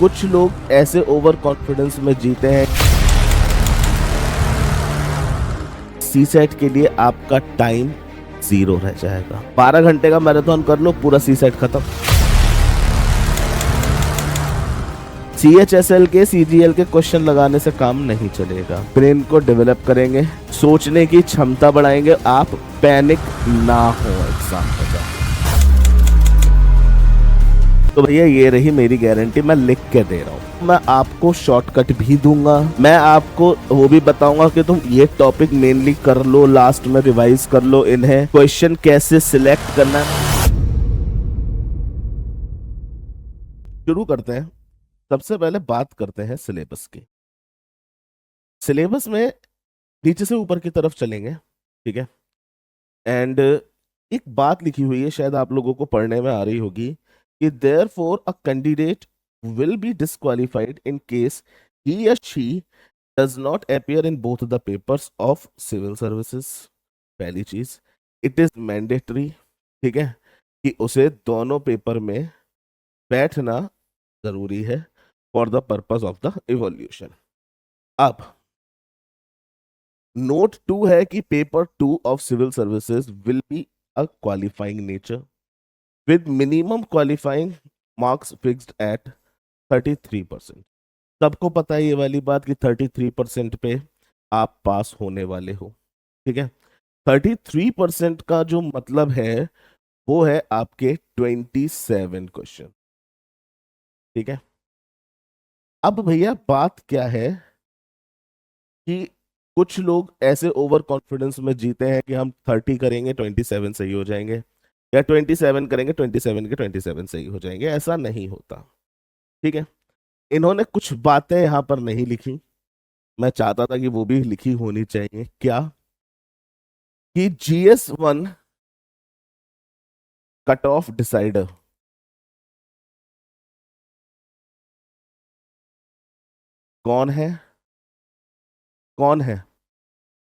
कुछ लोग ऐसे ओवर कॉन्फिडेंस में जीते हैं। सी सेट के लिए आपका टाइम 0 रह जाएगा। 12 घंटे का मैराथन कर लो, पूरा सी सेट खत्म। CHSL के CGL के क्वेश्चन लगाने से काम नहीं चलेगा। ब्रेन को डेवलप करेंगे, सोचने की क्षमता बढ़ाएंगे, आप पैनिक ना हो एग्जाम हो जाए। तो भैया ये रही मेरी गारंटी, मैं लिख के दे रहा हूँ। मैं आपको शॉर्टकट भी दूंगा, मैं आपको वो भी बताऊंगा कि तुम ये टॉपिक मेनली कर लो, लास्ट में रिवाइज कर लो इन्हें, क्वेश्चन कैसे सिलेक्ट करना है। शुरू करते हैं। सबसे पहले बात करते हैं सिलेबस की। सिलेबस में नीचे से ऊपर की तरफ चलेंगे, ठीक है। एंड एक बात लिखी हुई है, शायद आप लोगों को पढ़ने में आ रही होगी कि therefore a candidate will be disqualified in case he or she does not appear in both the papers of civil services। पहली चीज, इट इज मैंडेटरी, ठीक है, कि उसे दोनों पेपर में बैठना जरूरी है for the purpose of the evolution. अब नोट 2 है कि paper 2 of civil services will be a qualifying nature with minimum qualifying marks fixed at 33%। सबको पता है ये वाली बात कि 33% पे आप पास होने वाले हो, ठीक है। 33% का जो मतलब है वो है आपके 27 क्वेश्चन, ठीक है। अब भैया बात क्या है कि कुछ लोग ऐसे ओवर कॉन्फिडेंस में जीते हैं कि हम 30 करेंगे 27 सही हो जाएंगे, या 27 करेंगे 27 के 27 सही हो जाएंगे। ऐसा नहीं होता, ठीक है। इन्होंने कुछ बातें यहां पर नहीं लिखी, मैं चाहता था कि वो भी लिखी होनी चाहिए। क्या कि GS1 कट ऑफ डिसाइडर कौन है? कौन है?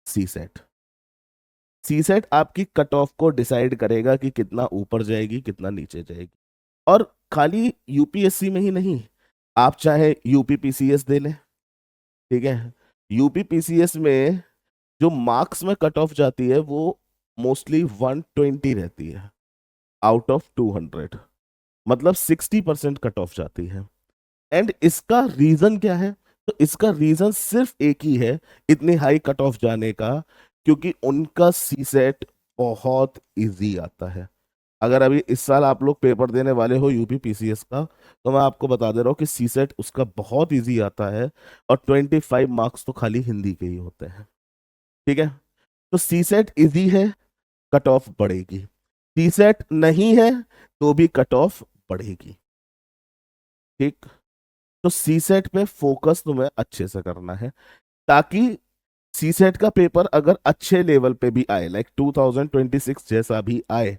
सी सेट। सी सेट आपकी कट ऑफ को डिसाइड करेगा कि कितना ऊपर जाएगी कितना नीचे जाएगी। और खाली यूपीएससी में ही नहीं, आप चाहे यूपीपीसीएस दे लें, ठीक है। यूपीपीसीएस में जो मार्क्स में कट ऑफ जाती है वो मोस्टली 120 रहती है आउट ऑफ 200, मतलब 60% कट ऑफ जाती है। एंड इसका रीजन क्या है? तो इसका रीजन सिर्फ एक ही है इतनी हाई कट ऑफ जाने का, क्योंकि उनका सी सेट बहुत इजी आता है। अगर अभी इस साल आप लोग पेपर देने वाले हो यूपी पीसीएस का, तो मैं आपको बता दे रहा हूँ कि सी सेट उसका बहुत इजी आता है, और 25 मार्क्स तो खाली हिंदी के ही होते हैं, ठीक है। तो सी सेट इजी है, कट ऑफ बढ़ेगी। सी सेट नहीं है तो भी कट ऑफ बढ़ेगी, ठीक। तो सी सेट पे फोकस तुम्हें अच्छे से करना है, ताकि सी सेट का पेपर अगर अच्छे लेवल पे भी आए, लाइक 2026 जैसा भी आए,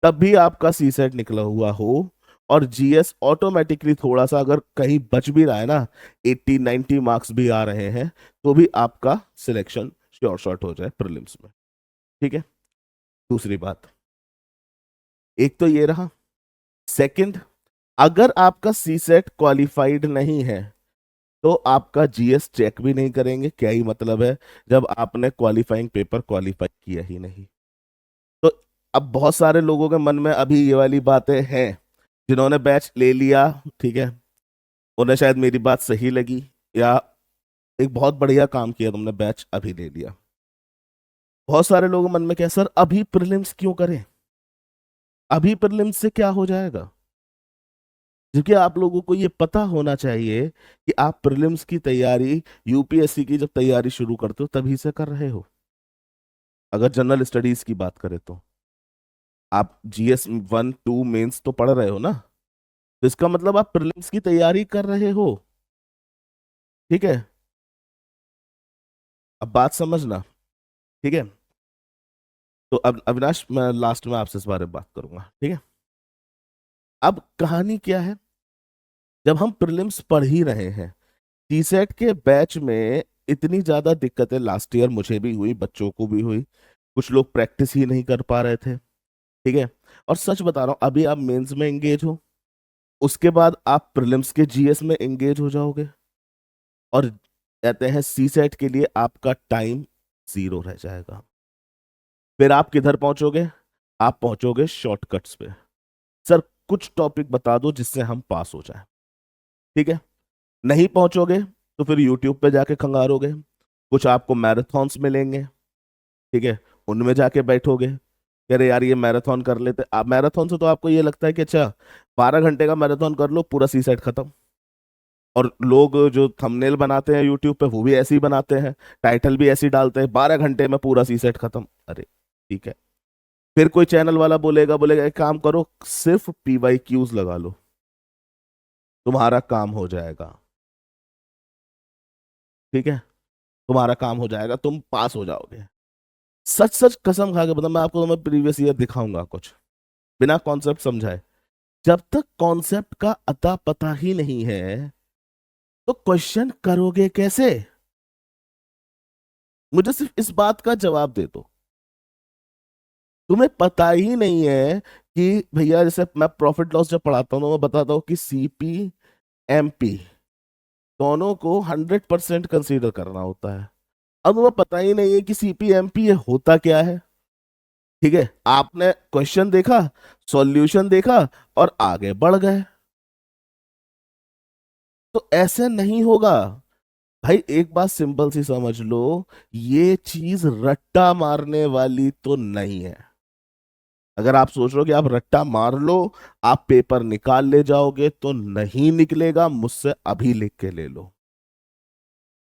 तब भी आपका सी सेट निकला हुआ हो, और जीएस ऑटोमेटिकली थोड़ा सा अगर कहीं बच भी रहा है ना, 80-90 मार्क्स भी आ रहे हैं, तो भी आपका सिलेक्शन श्योर शॉट हो जाए प्रीलिम्स में, ठीक है। दूसरी बात, एक तो ये रहा। सेकंड, अगर आपका सी सेट क्वालिफाइड नहीं है तो आपका जीएस चेक भी नहीं करेंगे। क्या ही मतलब है जब आपने क्वालिफाइंग पेपर क्वालिफाई किया ही नहीं। तो अब बहुत सारे लोगों के मन में अभी ये वाली बातें हैं, जिन्होंने बैच ले लिया, ठीक है, उन्हें शायद मेरी बात सही लगी, या एक बहुत बढ़िया काम किया तुमने, बैच अभी ले लिया। बहुत सारे लोगों के मन में क्या, सर अभी प्रीलिम्स क्यों करें, अभी प्रीलिम्स से क्या हो जाएगा? क्योंकि आप लोगों को ये पता होना चाहिए कि आप प्रीलिम्स की तैयारी, यूपीएससी की जब तैयारी शुरू करते हो तभी से कर रहे हो। अगर जनरल स्टडीज की बात करें तो आप GS1-2 मेंस तो पढ़ रहे हो ना, तो इसका मतलब आप प्रीलिम्स की तैयारी कर रहे हो, ठीक है। अब बात समझना, ठीक है। तो अब अविनाश, मैं लास्ट में आपसे इस बारे में बात करूंगा, ठीक है। अब कहानी क्या है, जब हम प्रीलिम्स पढ़ ही रहे हैं, टीसेट के बैच में इतनी ज्यादा दिक्कतें लास्ट ईयर मुझे भी हुई, बच्चों को भी हुई, कुछ लोग प्रैक्टिस ही नहीं कर पा रहे थे, ठीक है। और सच बता रहा हूं, अभी आप मेंस में एंगेज हो, उसके बाद आप प्रीलिम्स के जीएस में एंगेज हो जाओगे, और कहते हैं सी सेट के लिए आपका टाइम 0 रह जाएगा। फिर आप किधर पहुंचोगे? आप पहुंचोगे शॉर्टकट्स पे। सर कुछ टॉपिक बता दो जिससे हम पास हो जाए। ठीक है, नहीं पहुंचोगे तो फिर यूट्यूब पे जाके खंगारोगे। कुछ आपको मैराथन्स मिलेंगे, ठीक है, उनमें जाके बैठोगे कि अरे यार ये मैराथन कर लेते। आप मैराथन से तो आपको ये लगता है कि अच्छा 12 घंटे का मैराथन कर लो, पूरा सी सेट खत्म। और लोग जो थंबनेल बनाते हैं यूट्यूब पे वो भी ऐसे ही बनाते हैं, टाइटल भी ऐसे ही डालते हैं, 12 घंटे में पूरा सी सेट खत्म। अरे ठीक है, फिर कोई चैनल वाला बोलेगा बोलेगा एक काम करो, सिर्फ पीवाई क्यूज लगा लो, तुम्हारा काम हो जाएगा। ठीक है, तुम्हारा काम हो जाएगा, तुम पास हो जाओगे। सच सच कसम खा के बता, मैं आपको, तो मैं प्रीवियस ईयर दिखाऊंगा कुछ बिना कॉन्सेप्ट समझाए। जब तक कॉन्सेप्ट का अता पता ही नहीं है तो क्वेश्चन करोगे कैसे? मुझे सिर्फ इस बात का जवाब दे दो। तुम्हें पता ही नहीं है कि भैया, जैसे मैं प्रॉफिट लॉस जब पढ़ाता हूँ तो मैं बताता हूँ कि सीपी एमपी दोनों को 100% कंसीडर करना होता है। अब तुम्हें पता ही नहीं है कि सीपी एमपी ये होता क्या है। ठीक है, आपने क्वेश्चन देखा, सॉल्यूशन देखा और आगे बढ़ गए। तो ऐसे नहीं होगा भाई। एक बात सिंपल सी समझ लो, ये चीज रट्टा मारने वाली तो नहीं है। अगर आप सोच रहे हो कि आप रट्टा मार लो, आप पेपर निकाल ले जाओगे, तो नहीं निकलेगा। मुझसे अभी लिख के ले लो,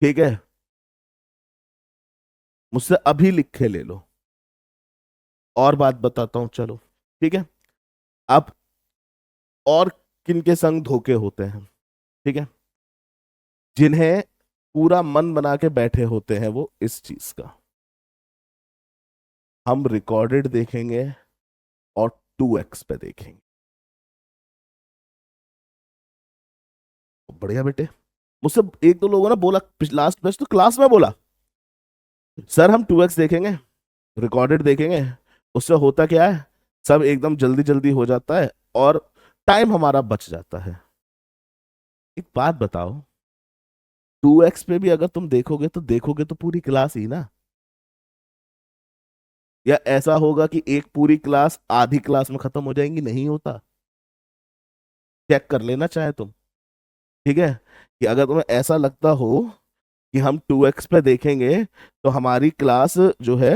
ठीक है, मुझसे अभी लिख के ले लो। और बात बताता हूं, चलो ठीक है। अब और किनके संग धोखे होते हैं? ठीक है, जिन्हें पूरा मन बना के बैठे होते हैं वो इस चीज का, हम रिकॉर्डेड देखेंगे और 2x पे देखेंगे। बढ़िया बेटे, मुझसे एक दो लोगों ने बोला, लास्ट बेस्ट तो क्लास में बोला, सर हम 2x देखेंगे, रिकॉर्डेड देखेंगे, उससे होता क्या है, सब एकदम जल्दी जल्दी हो जाता है और टाइम हमारा बच जाता है। एक बात बताओ, 2x पे भी अगर तुम देखोगे तो देखोगे तो पूरी क्लास ही ना, या ऐसा होगा कि एक पूरी क्लास आधी क्लास में खत्म हो जाएंगी? नहीं होता। चेक कर लेना चाहे तुम, ठीक है, कि अगर तुम्हें ऐसा लगता हो कि हम 2x पे देखेंगे तो हमारी क्लास जो है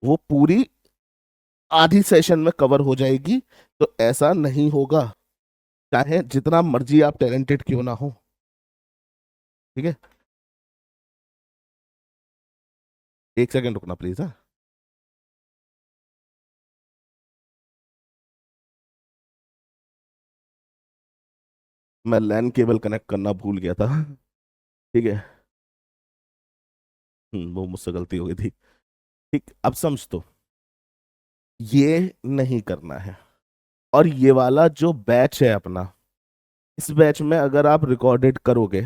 वो पूरी आधी सेशन में कवर हो जाएगी, तो ऐसा नहीं होगा, चाहे जितना मर्जी आप टैलेंटेड क्यों ना हो। ठीक है, एक सेकंड रुकना प्लीज। हाँ, मैं लैन केबल कनेक्ट करना भूल गया था। ठीक है, वो मुझसे गलती हो गई थी। ठीक, अब समझ तो, ये नहीं करना है। और ये वाला जो बैच है अपना, इस बैच में अगर आप रिकॉर्डेड करोगे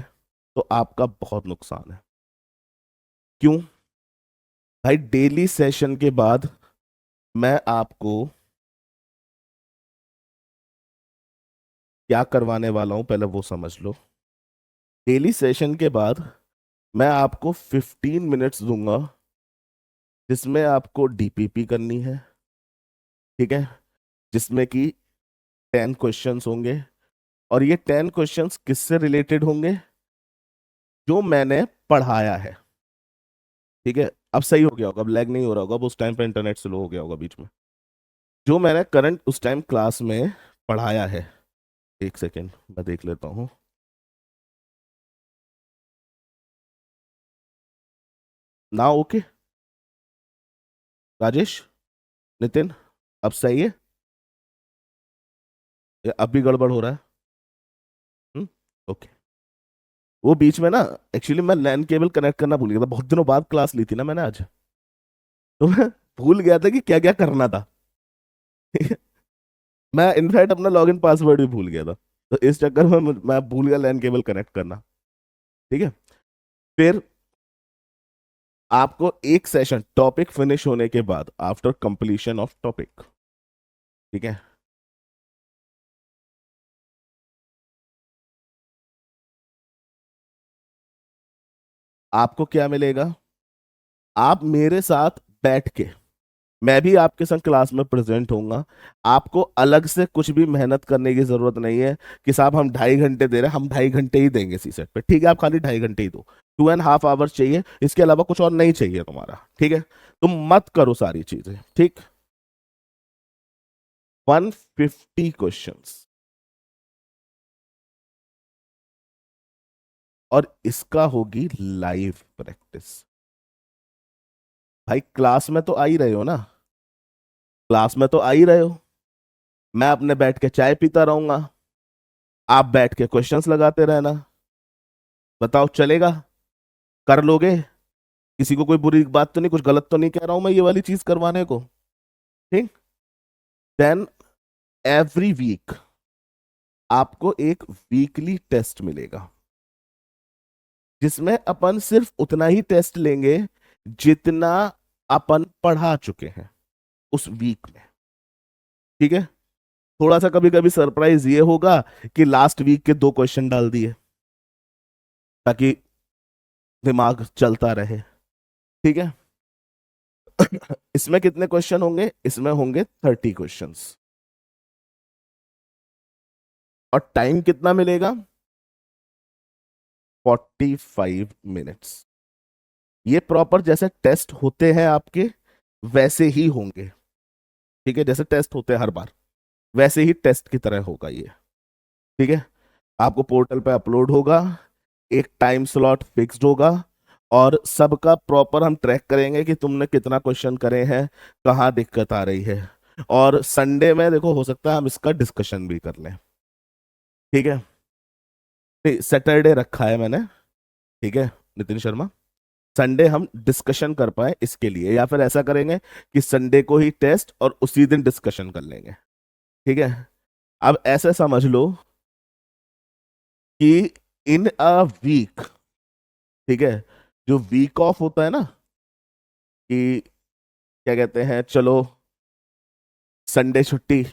तो आपका बहुत नुकसान है। क्यों? भाई डेली सेशन के बाद मैं आपको क्या करवाने वाला हूं पहले वो समझ लो। डेली सेशन के बाद मैं आपको 15 मिनट्स दूंगा जिसमें आपको डीपीपी करनी है। ठीक है, जिसमें कि 10 क्वेश्चंस होंगे, और ये 10 क्वेश्चंस किससे रिलेटेड होंगे? जो मैंने पढ़ाया है। ठीक है, अब सही हो गया होगा, अब लैग नहीं हो रहा होगा, अब उस टाइम पे इंटरनेट स्लो हो गया होगा बीच में। जो मैंने करंट उस टाइम क्लास में पढ़ाया है, एक सेकेंड मैं देख लेता हूँ। ना ओके, राजेश, नितिन, अब सही है या अब भी गड़बड़ हो रहा है? हम्म, ओके। वो बीच में ना, एक्चुअली मैं लैन केबल कनेक्ट करना भूल गया था, बहुत दिनों बाद क्लास ली थी ना मैंने आज, तो मैं भूल गया था कि क्या क्या करना था। मैं इनफैक्ट अपना लॉगिन पासवर्ड भी भूल गया था, तो इस चक्कर में मैं भूल गया लैन केबल कनेक्ट करना। ठीक है, फिर आपको एक सेशन टॉपिक फिनिश होने के बाद, आफ्टर कंप्लीशन ऑफ टॉपिक, ठीक है, आपको क्या मिलेगा? आप मेरे साथ बैठ के, मैं भी आपके संग क्लास में प्रेजेंट होऊंगा। आपको अलग से कुछ भी मेहनत करने की जरूरत नहीं है कि साहब हम 2.5 घंटे दे रहे हैं, हम 2.5 घंटे ही देंगे सी सेट पे। ठीक है, आप खाली 2.5 घंटे ही दो, 2.5 आवर्स चाहिए, इसके अलावा कुछ और नहीं चाहिए तुम्हारा। ठीक है, तुम मत करो सारी चीजें। ठीक, 150 क्वेश्चंस, और इसका होगी लाइव प्रैक्टिस। भाई क्लास में तो आ ही रहे हो ना, क्लास में तो आ ही रहे हो। मैं अपने बैठ के चाय पीता रहूंगा, आप बैठ के क्वेश्चंस लगाते रहना। बताओ चलेगा? कर लोगे? किसी को कोई बुरी बात तो नहीं, कुछ गलत तो नहीं कह रहा हूं मैं ये वाली चीज करवाने को? ठीक। देन एवरी वीक आपको एक वीकली टेस्ट मिलेगा, जिसमें अपन सिर्फ उतना ही टेस्ट लेंगे जितना अपन पढ़ा चुके हैं उस वीक में। ठीक है, थोड़ा सा कभी कभी सरप्राइज ये होगा कि लास्ट वीक के 2 क्वेश्चन डाल दिए, ताकि दिमाग चलता रहे। ठीक है। इसमें कितने क्वेश्चन होंगे? इसमें होंगे 30 क्वेश्चंस। और टाइम कितना मिलेगा? 45 मिनट्स। ये प्रॉपर जैसे टेस्ट होते हैं आपके वैसे ही होंगे। ठीक है, जैसे टेस्ट होते हैं हर बार वैसे ही टेस्ट की तरह होगा ये। ठीक है, आपको पोर्टल पे अपलोड होगा, एक टाइम स्लॉट फिक्स्ड होगा, और सबका प्रॉपर हम ट्रैक करेंगे कि तुमने कितना क्वेश्चन करे हैं, कहाँ दिक्कत आ रही है। और संडे में देखो, हो सकता है हम इसका डिस्कशन भी कर लें। ठीक है, सैटरडे रखा है मैंने। ठीक है नितिन शर्मा, संडे हम डिस्कशन कर पाए इसके लिए, या फिर ऐसा करेंगे कि संडे को ही टेस्ट और उसी दिन डिस्कशन कर लेंगे। ठीक है, अब ऐसे समझ लो कि इन अ वीक, ठीक है, जो वीक ऑफ होता है ना, कि क्या कहते हैं, चलो संडे छुट्टी,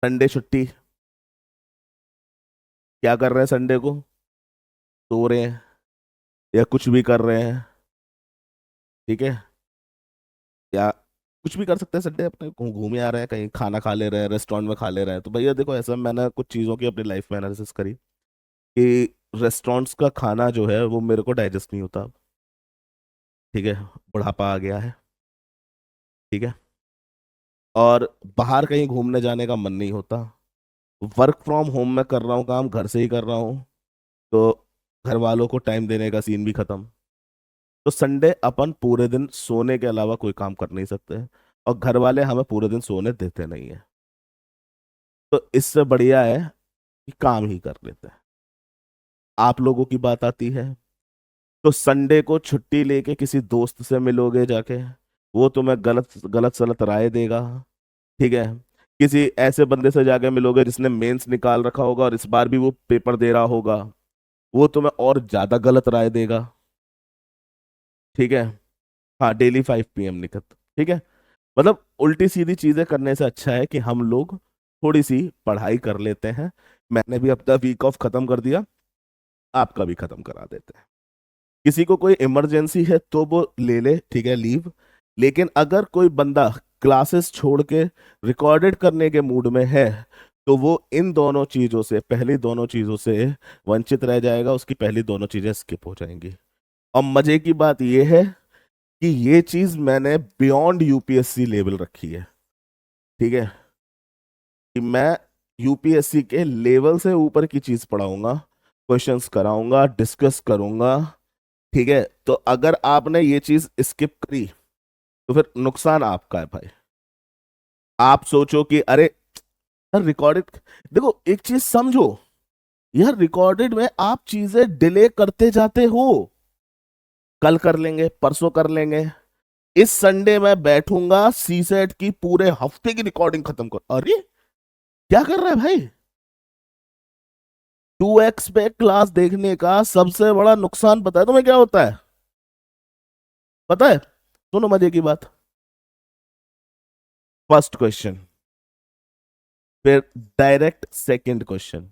संडे छुट्टी, क्या कर रहे हैं संडे को? सो रहे हैं या कुछ भी कर रहे हैं। ठीक है, या कुछ भी कर सकते हैं संडे, अपने घूमे आ रहे हैं, कहीं खाना खा ले रहे हैं, रेस्टोरेंट में खा ले रहे हैं। तो भैया देखो, ऐसा मैंने कुछ चीज़ों की अपनी लाइफ में एनालिसिस करी कि रेस्टोरेंट्स का खाना जो है वो मेरे को डाइजेस्ट नहीं होता। ठीक है, बुढ़ापा आ गया है। ठीक है, और बाहर कहीं घूमने जाने का मन नहीं होता। वर्क फ्रॉम होम में कर रहा हूँ, काम घर से ही कर रहा हूँ, तो घर वालों को टाइम देने का सीन भी खत्म। तो संडे अपन पूरे दिन सोने के अलावा कोई काम कर नहीं सकते, और घर वाले हमें पूरे दिन सोने देते नहीं है। तो इससे बढ़िया है कि काम ही कर लेते हैं। आप लोगों की बात आती है, तो संडे को छुट्टी लेके किसी दोस्त से मिलोगे जाके, वो तुम्हें गलत गलत सलत राय देगा। ठीक है, किसी ऐसे बंदे से जाके मिलोगे जिसने मेंस निकाल रखा होगा और इस बार भी वो पेपर दे रहा होगा, वो तुम्हें और ज्यादा गलत राय देगा। ठीक है, हाँ डेली 5 PM निकट। ठीक है, मतलब उल्टी सीधी चीजें करने से अच्छा है कि हम लोग थोड़ी सी पढ़ाई कर लेते हैं। मैंने भी अपना वीक ऑफ खत्म कर दिया, आपका भी खत्म करा देते हैं। किसी को कोई इमरजेंसी है तो वो ले ले, ठीक है, लीव। लेकिन अगर कोई बंदा क्लासेस छोड़ के रिकॉर्डेड करने के मूड में है, तो वो इन दोनों चीजों से, पहली दोनों चीजों से वंचित रह जाएगा, उसकी पहली दोनों चीजें स्किप हो जाएंगी। और मजे की बात यह है कि ये चीज मैंने बियॉन्ड यूपीएससी लेवल रखी है। ठीक है, कि मैं यूपीएससी के लेवल से ऊपर की चीज पढ़ाऊंगा, क्वेश्चंस कराऊंगा, डिस्कस करूंगा। ठीक है, तो अगर आपने ये चीज स्किप करी तो फिर नुकसान आपका है भाई। आप सोचो कि अरे यार रिकॉर्डेड, देखो एक चीज समझो यार, रिकॉर्डेड में आप चीजें डिले करते जाते हो। कल कर लेंगे, परसों कर लेंगे, इस संडे में बैठूंगा सी सेट की पूरे हफ्ते की रिकॉर्डिंग खत्म कर। अरे क्या कर रहा है भाई? 2x पे क्लास देखने का सबसे बड़ा नुकसान पता है तुम्हें क्या होता है? पता है? सुनो मजे की बात। फर्स्ट क्वेश्चन, फिर डायरेक्ट सेकंड क्वेश्चन,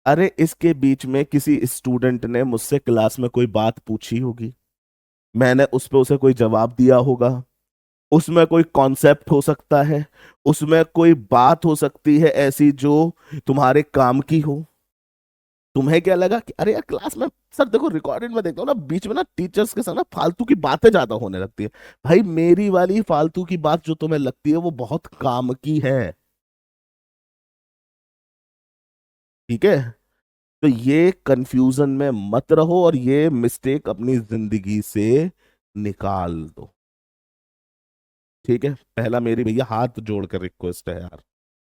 अरे इसके बीच में किसी स्टूडेंट ने मुझसे क्लास में कोई बात पूछी होगी, मैंने उस पर उसे कोई जवाब दिया होगा, उसमें कोई कॉन्सेप्ट हो सकता है, उसमें कोई बात हो सकती है ऐसी जो तुम्हारे काम की हो। तुम्हें क्या लगा कि अरे यार क्लास में, सर देखो रिकॉर्डेड में देखता हूँ ना, बीच में ना टीचर्स के साथ ना फालतू की बातें ज्यादा होने लगती है। भाई मेरी वाली फालतू की बात जो तुम्हें लगती है वो बहुत काम की है। ठीक है, तो ये कंफ्यूजन में मत रहो और ये मिस्टेक अपनी जिंदगी से निकाल दो। ठीक है, पहला मेरी भैया हाथ जोड़ कर रिक्वेस्ट है यार।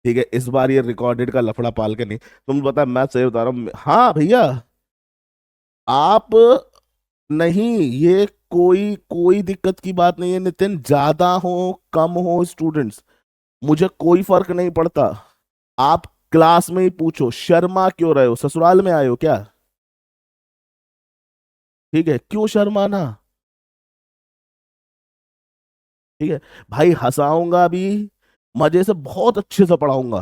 ठीक है, इस बार ये रिकॉर्डेड का लफड़ा पाल के नहीं। तुम बता, मैं सही बता रहा हूँ, हाँ भैया। आप, नहीं, ये कोई कोई दिक्कत की बात नहीं है नितिन, ज्यादा हो कम हो स्टूडेंट्स, मुझे कोई फर्क नहीं पड़ता। आप क्लास में ही पूछो, शर्मा क्यों रहे हो, ससुराल में आए हो क्या? ठीक है, क्यों शर्माना? ठीक है भाई, हंसाऊंगा भी, मजे से बहुत अच्छे से पढ़ाऊंगा।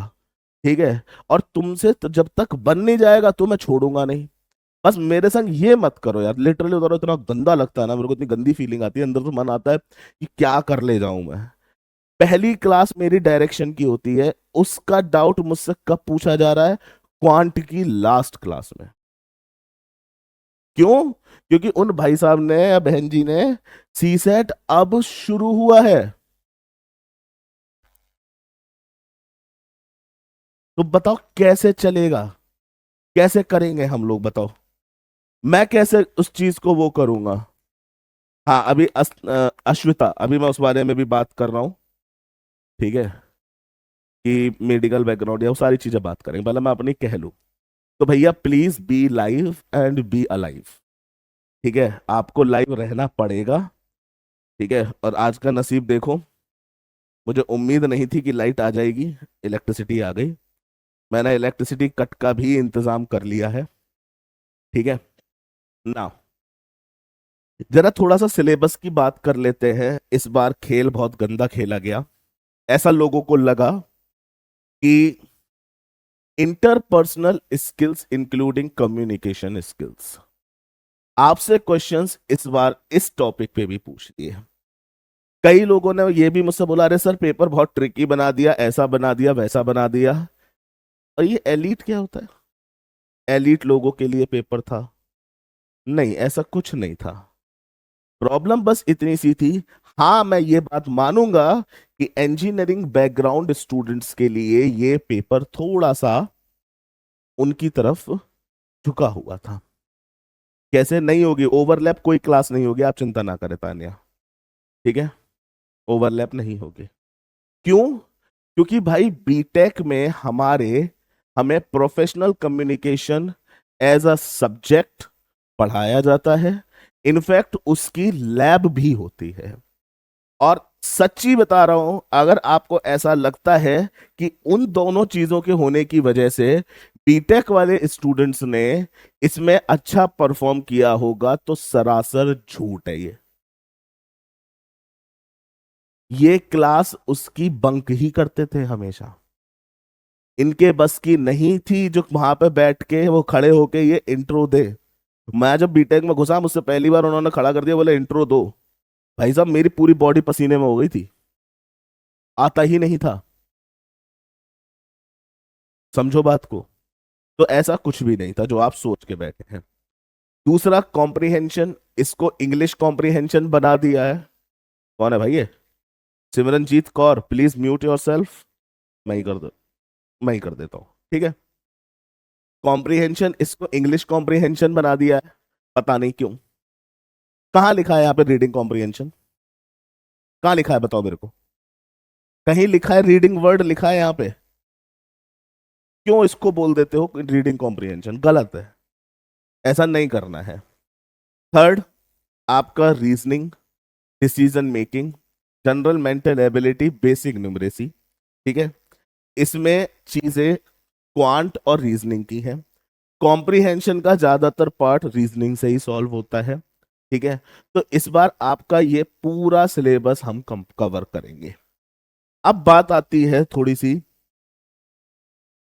ठीक है, और तुमसे तो जब तक बन नहीं जाएगा तो मैं छोड़ूंगा नहीं। बस मेरे संग ये मत करो यार, लिटरली उधर इतना गंदा लगता है ना मेरे को, इतनी गंदी फीलिंग आती है अंदर से, मन आता है कि क्या कर ले जाऊं मैं। पहली क्लास मेरी डायरेक्शन की होती है, उसका डाउट मुझसे कब पूछा जा रहा है? क्वांट की लास्ट क्लास में। क्यों? क्योंकि उन भाई साहब ने या बहन जी ने, सी सेट अब शुरू हुआ है, तो बताओ कैसे चलेगा, कैसे करेंगे हम लोग, बताओ मैं कैसे उस चीज को वो करूंगा। हाँ अभी अश्विता, अभी मैं उस बारे में भी बात कर रहा हूँ। ठीक है, कि मेडिकल बैकग्राउंड या वो सारी चीजें बात करेंगे, पहले मैं अपनी कह लूँ। तो भैया please be live and be alive. ठीक है, आपको लाइव रहना पड़ेगा। ठीक है, और आज का नसीब देखो, मुझे उम्मीद नहीं थी कि लाइट आ जाएगी, इलेक्ट्रिसिटी आ गई। मैंने इलेक्ट्रिसिटी कट का भी इंतजाम कर लिया है। ठीक है ना, जरा थोड़ा सा सिलेबस की बात कर लेते हैं। इस बार खेल बहुत गंदा खेला गया, ऐसा लोगों को लगा कि interpersonal skills including communication skills, आपसे क्वेश्चंस इस बार इस टॉपिक पे भी पूछ लिए। कई लोगों ने ये भी मुझसे बोला, अरे सर पेपर बहुत ट्रिकी बना दिया, ऐसा बना दिया, वैसा बना दिया। और ये एलीट क्या होता है? एलीट लोगों के लिए पेपर था? नहीं, ऐसा कुछ नहीं था। प्रॉब्लम बस इतनी सी थी। हाँ मैं ये बात मानूंगा कि इंजीनियरिंग बैकग्राउंड स्टूडेंट्स के लिए ये पेपर थोड़ा सा उनकी तरफ झुका हुआ था। कैसे नहीं होगी ओवरलैप, कोई क्लास नहीं होगी, आप चिंता ना करें तानिया। ठीक है, ओवरलैप नहीं होगी। क्यों? क्योंकि भाई बीटेक में हमें professional communication as a subject पढ़ाया जाता है, इनफैक्ट उसकी लैब भी होती है। और सच्ची बता रहा हूं, अगर आपको ऐसा लगता है कि उन दोनों चीजों के होने की वजह से बीटेक वाले स्टूडेंट्स ने इसमें अच्छा परफॉर्म किया होगा, तो सरासर झूठ है ये क्लास उसकी बंक ही करते थे हमेशा। इनके बस की नहीं थी जो वहां पे बैठ के वो खड़े होके ये इंट्रो दे। मैं जब बीटेक में घुसा, मुझसे पहली बार उन्होंने खड़ा कर दिया, बोले इंट्रो दो। भाई साहब मेरी पूरी बॉडी पसीने में हो गई थी, आता ही नहीं था। समझो बात को। तो ऐसा कुछ भी नहीं था जो आप सोच के बैठे हैं। दूसरा कॉम्प्रिहेंशन, इसको इंग्लिश कॉम्प्रिहेंशन बना दिया है। कौन है भाई ये? Simranjeet Kaur, please mute your self. मैं ही कर दो, मैं ही कर देता हूँ। ठीक है, कॉम्प्रिहेंशन, इसको इंग्लिश कॉम्प्रिहेंशन बना दिया है। पता नहीं क्यों। कहाँ लिखा है यहाँ पे रीडिंग कॉम्प्रिहेंशन? कहाँ लिखा है बताओ मेरे को? कहीं लिखा है रीडिंग वर्ड लिखा है यहाँ पे? क्यों इसको बोल देते हो रीडिंग कॉम्प्रिहेंशन? गलत है, ऐसा नहीं करना है। थर्ड, आपका reasoning, decision making, general mental ability, basic numeracy. ठीक है, इसमें चीजें क्वांट और रीजनिंग की है। कॉम्प्रिहेंशन का ज्यादातर पार्ट रीजनिंग से ही सॉल्व होता है। ठीक है, तो इस बार आपका ये पूरा सिलेबस हम कवर करेंगे। अब बात आती है थोड़ी सी,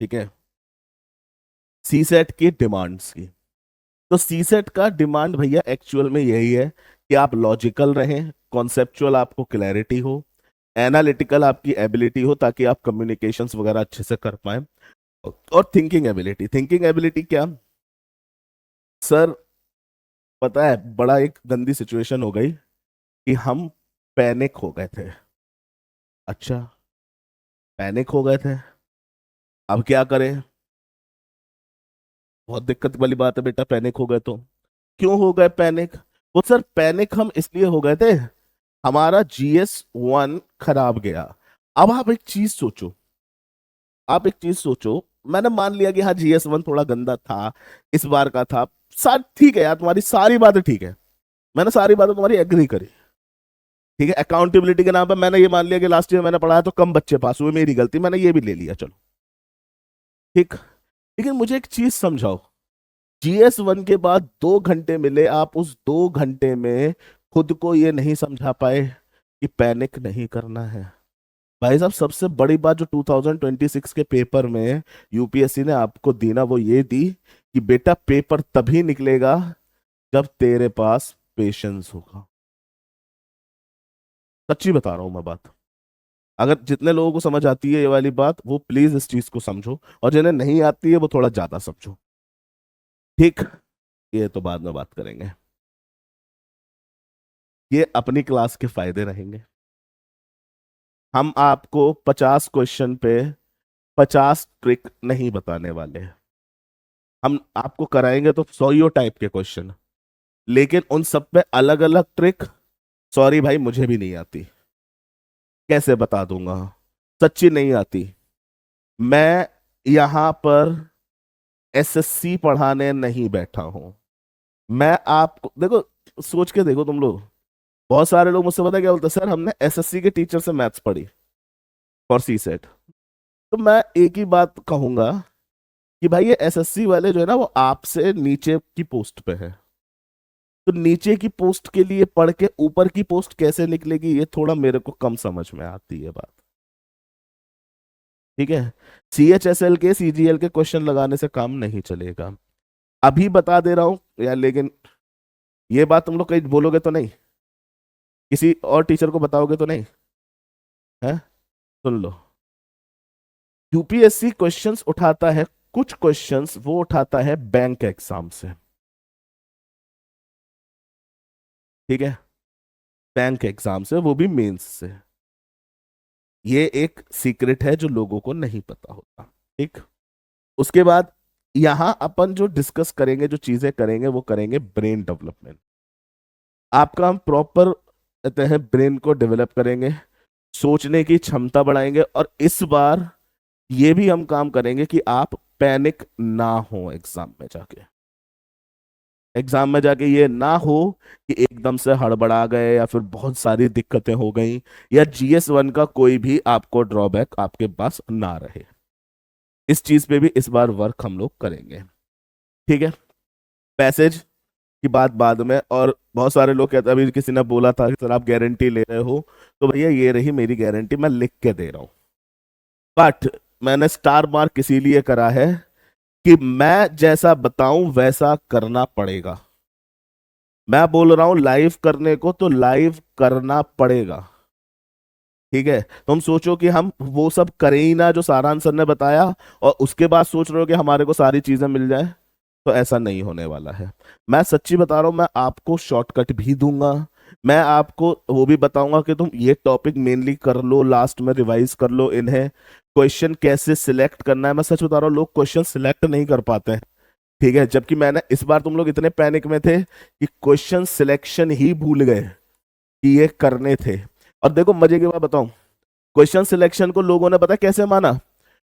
ठीक है, सी सेट की डिमांड्स की। तो सी सेट का डिमांड भैया एक्चुअल में यही है कि आप लॉजिकल रहें, कॉन्सेप्चुअल आपको क्लैरिटी हो, एनालिटिकल आपकी एबिलिटी हो ताकि आप कम्युनिकेशंस वगैरह अच्छे से कर पाए, और थिंकिंग एबिलिटी। थिंकिंग एबिलिटी क्या सर, पता है बड़ा एक गंदी सिचुएशन हो गई कि हम पैनिक हो गए थे। अच्छा, पैनिक हो गए थे, अब क्या करें? बहुत दिक्कत वाली बात है बेटा, पैनिक हो गए तो। क्यों हो गए पैनिक? वो सर पैनिक हम इसलिए हो गए थे, हमारा GS1 खराब गया। अब आप एक चीज सोचो, आप एक चीज सोचो, मैंने मान लिया कि हाँ GS1 थोड़ा गंदा था, इस बार का था। साथ ठीक है यार, तुम्हारी सारी बातें ठीक है, मैंने सारी बातें तुम्हारी एग्री करी। ठीक है, अकाउंटेबिलिटी के नाम पर मैंने ये मान लिया कि लास्ट ईयर मैंने पढ़ाया तो कम बच्चे पास हुए, मेरी गलती, मैंने ये भी ले लिया, चलो ठीक। लेकिन मुझे एक चीज समझाओ, GS1 के बाद 2 घंटे मिले, आप उस 2 घंटे में खुद को ये नहीं समझा पाए कि पैनिक नहीं करना है? भाई साहब सबसे बड़ी बात जो 2026 के पेपर में यूपीएससी ने आपको दी ना, वो ये दी कि बेटा पेपर तभी निकलेगा जब तेरे पास पेशेंस होगा। सच्ची बता रहा हूं मैं बात। अगर जितने लोगों को समझ आती है ये वाली बात, वो प्लीज इस चीज को समझो, और जिन्हें नहीं आती है वो थोड़ा ज्यादा समझो, ठीक। ये तो बाद में बात करेंगे, ये अपनी क्लास के फायदे रहेंगे। हम आपको 50 क्वेश्चन पे 50 ट्रिक नहीं बताने वाले हैं। हम आपको कराएंगे तो 100 टाइप के क्वेश्चन, लेकिन उन सब पे अलग अलग ट्रिक, सॉरी भाई मुझे भी नहीं आती, कैसे बता दूंगा? सच्ची नहीं आती। मैं यहां पर SSC पढ़ाने नहीं बैठा हूं। मैं आपको देखो, सोच के देखो तुम लोग, बहुत सारे लोग मुझसे पता है क्या बोलते हैं, सर हमने SSC के टीचर से मैथ्स पढ़ी फॉर सी सेट। तो मैं एक ही बात कहूंगा कि भाई ये SSC वाले जो है ना, वो आपसे नीचे की पोस्ट पे है। तो नीचे की पोस्ट के लिए पढ़ के ऊपर की पोस्ट कैसे निकलेगी, ये थोड़ा मेरे को कम समझ में आती है बात, ठीक है। CHSL के CGL के क्वेश्चन लगाने से काम नहीं चलेगा, अभी बता दे रहा हूं यार। लेकिन ये बात तुम लोग कहीं बोलोगे तो नहीं, किसी और टीचर को बताओगे तो नहीं है? सुन लो, यूपीएससी क्वेश्चंस उठाता है, कुछ क्वेश्चंस वो उठाता है बैंक एग्जाम से, ठीक है, बैंक एग्जाम से, वो भी मेंस से। ये एक सीक्रेट है जो लोगों को नहीं पता होता, ठीक। उसके बाद यहां अपन जो डिस्कस करेंगे, जो चीजें करेंगे, वो करेंगे ब्रेन डेवलपमेंट। आपका हम प्रॉपर कहते हैं ब्रेन को डेवलप करेंगे, सोचने की क्षमता बढ़ाएंगे, और इस बार ये भी हम काम करेंगे कि आप पैनिक ना हो एग्जाम में जाके। एग्जाम में जाके ये ना हो कि एकदम से हड़बड़ा गए या फिर बहुत सारी दिक्कतें हो गई, या GS1 का कोई भी आपको ड्रॉबैक आपके पास ना रहे। इस चीज पे भी इस बार वर्क हम लोग करेंगे, ठीक है। पैसेज की बात बाद में, और बहुत सारे लोग कहते, अभी किसी ने बोला था कि सर आप गारंटी ले रहे हो, तो भैया ये रही मेरी गारंटी, मैं लिख के दे रहा हूं। बट मैंने स्टार मार्क इसीलिए करा है कि मैं जैसा बताऊं वैसा करना पड़ेगा। मैं बोल रहा हूं लाइव करने को, तो लाइव करना पड़ेगा, ठीक है। तो हम सोचो कि हम वो सब करें ही ना जो सारांश सर ने बताया, और उसके बाद सोच रहे हो कि हमारे को सारी चीजें मिल जाए, तो ऐसा नहीं होने वाला है। मैं सच्ची बता रहा हूं, मैं आपको शॉर्टकट भी दूंगा, मैं आपको वो भी बताऊंगा कि तुम ये टॉपिक मेनली कर लो, लास्ट में रिवाइज कर लो इन्हें, क्वेश्चन कैसे सिलेक्ट करना है। मैं सच बता रहा हूँ, लोग क्वेश्चन सिलेक्ट नहीं कर पाते हैं, ठीक है। जबकि मैंने इस बार, तुम लोग इतने पैनिक में थे कि क्वेश्चन सिलेक्शन ही भूल गए कि ये करने थे। और देखो मजे की बात बताऊं, क्वेश्चन सिलेक्शन को लोगों ने पता है कैसे माना,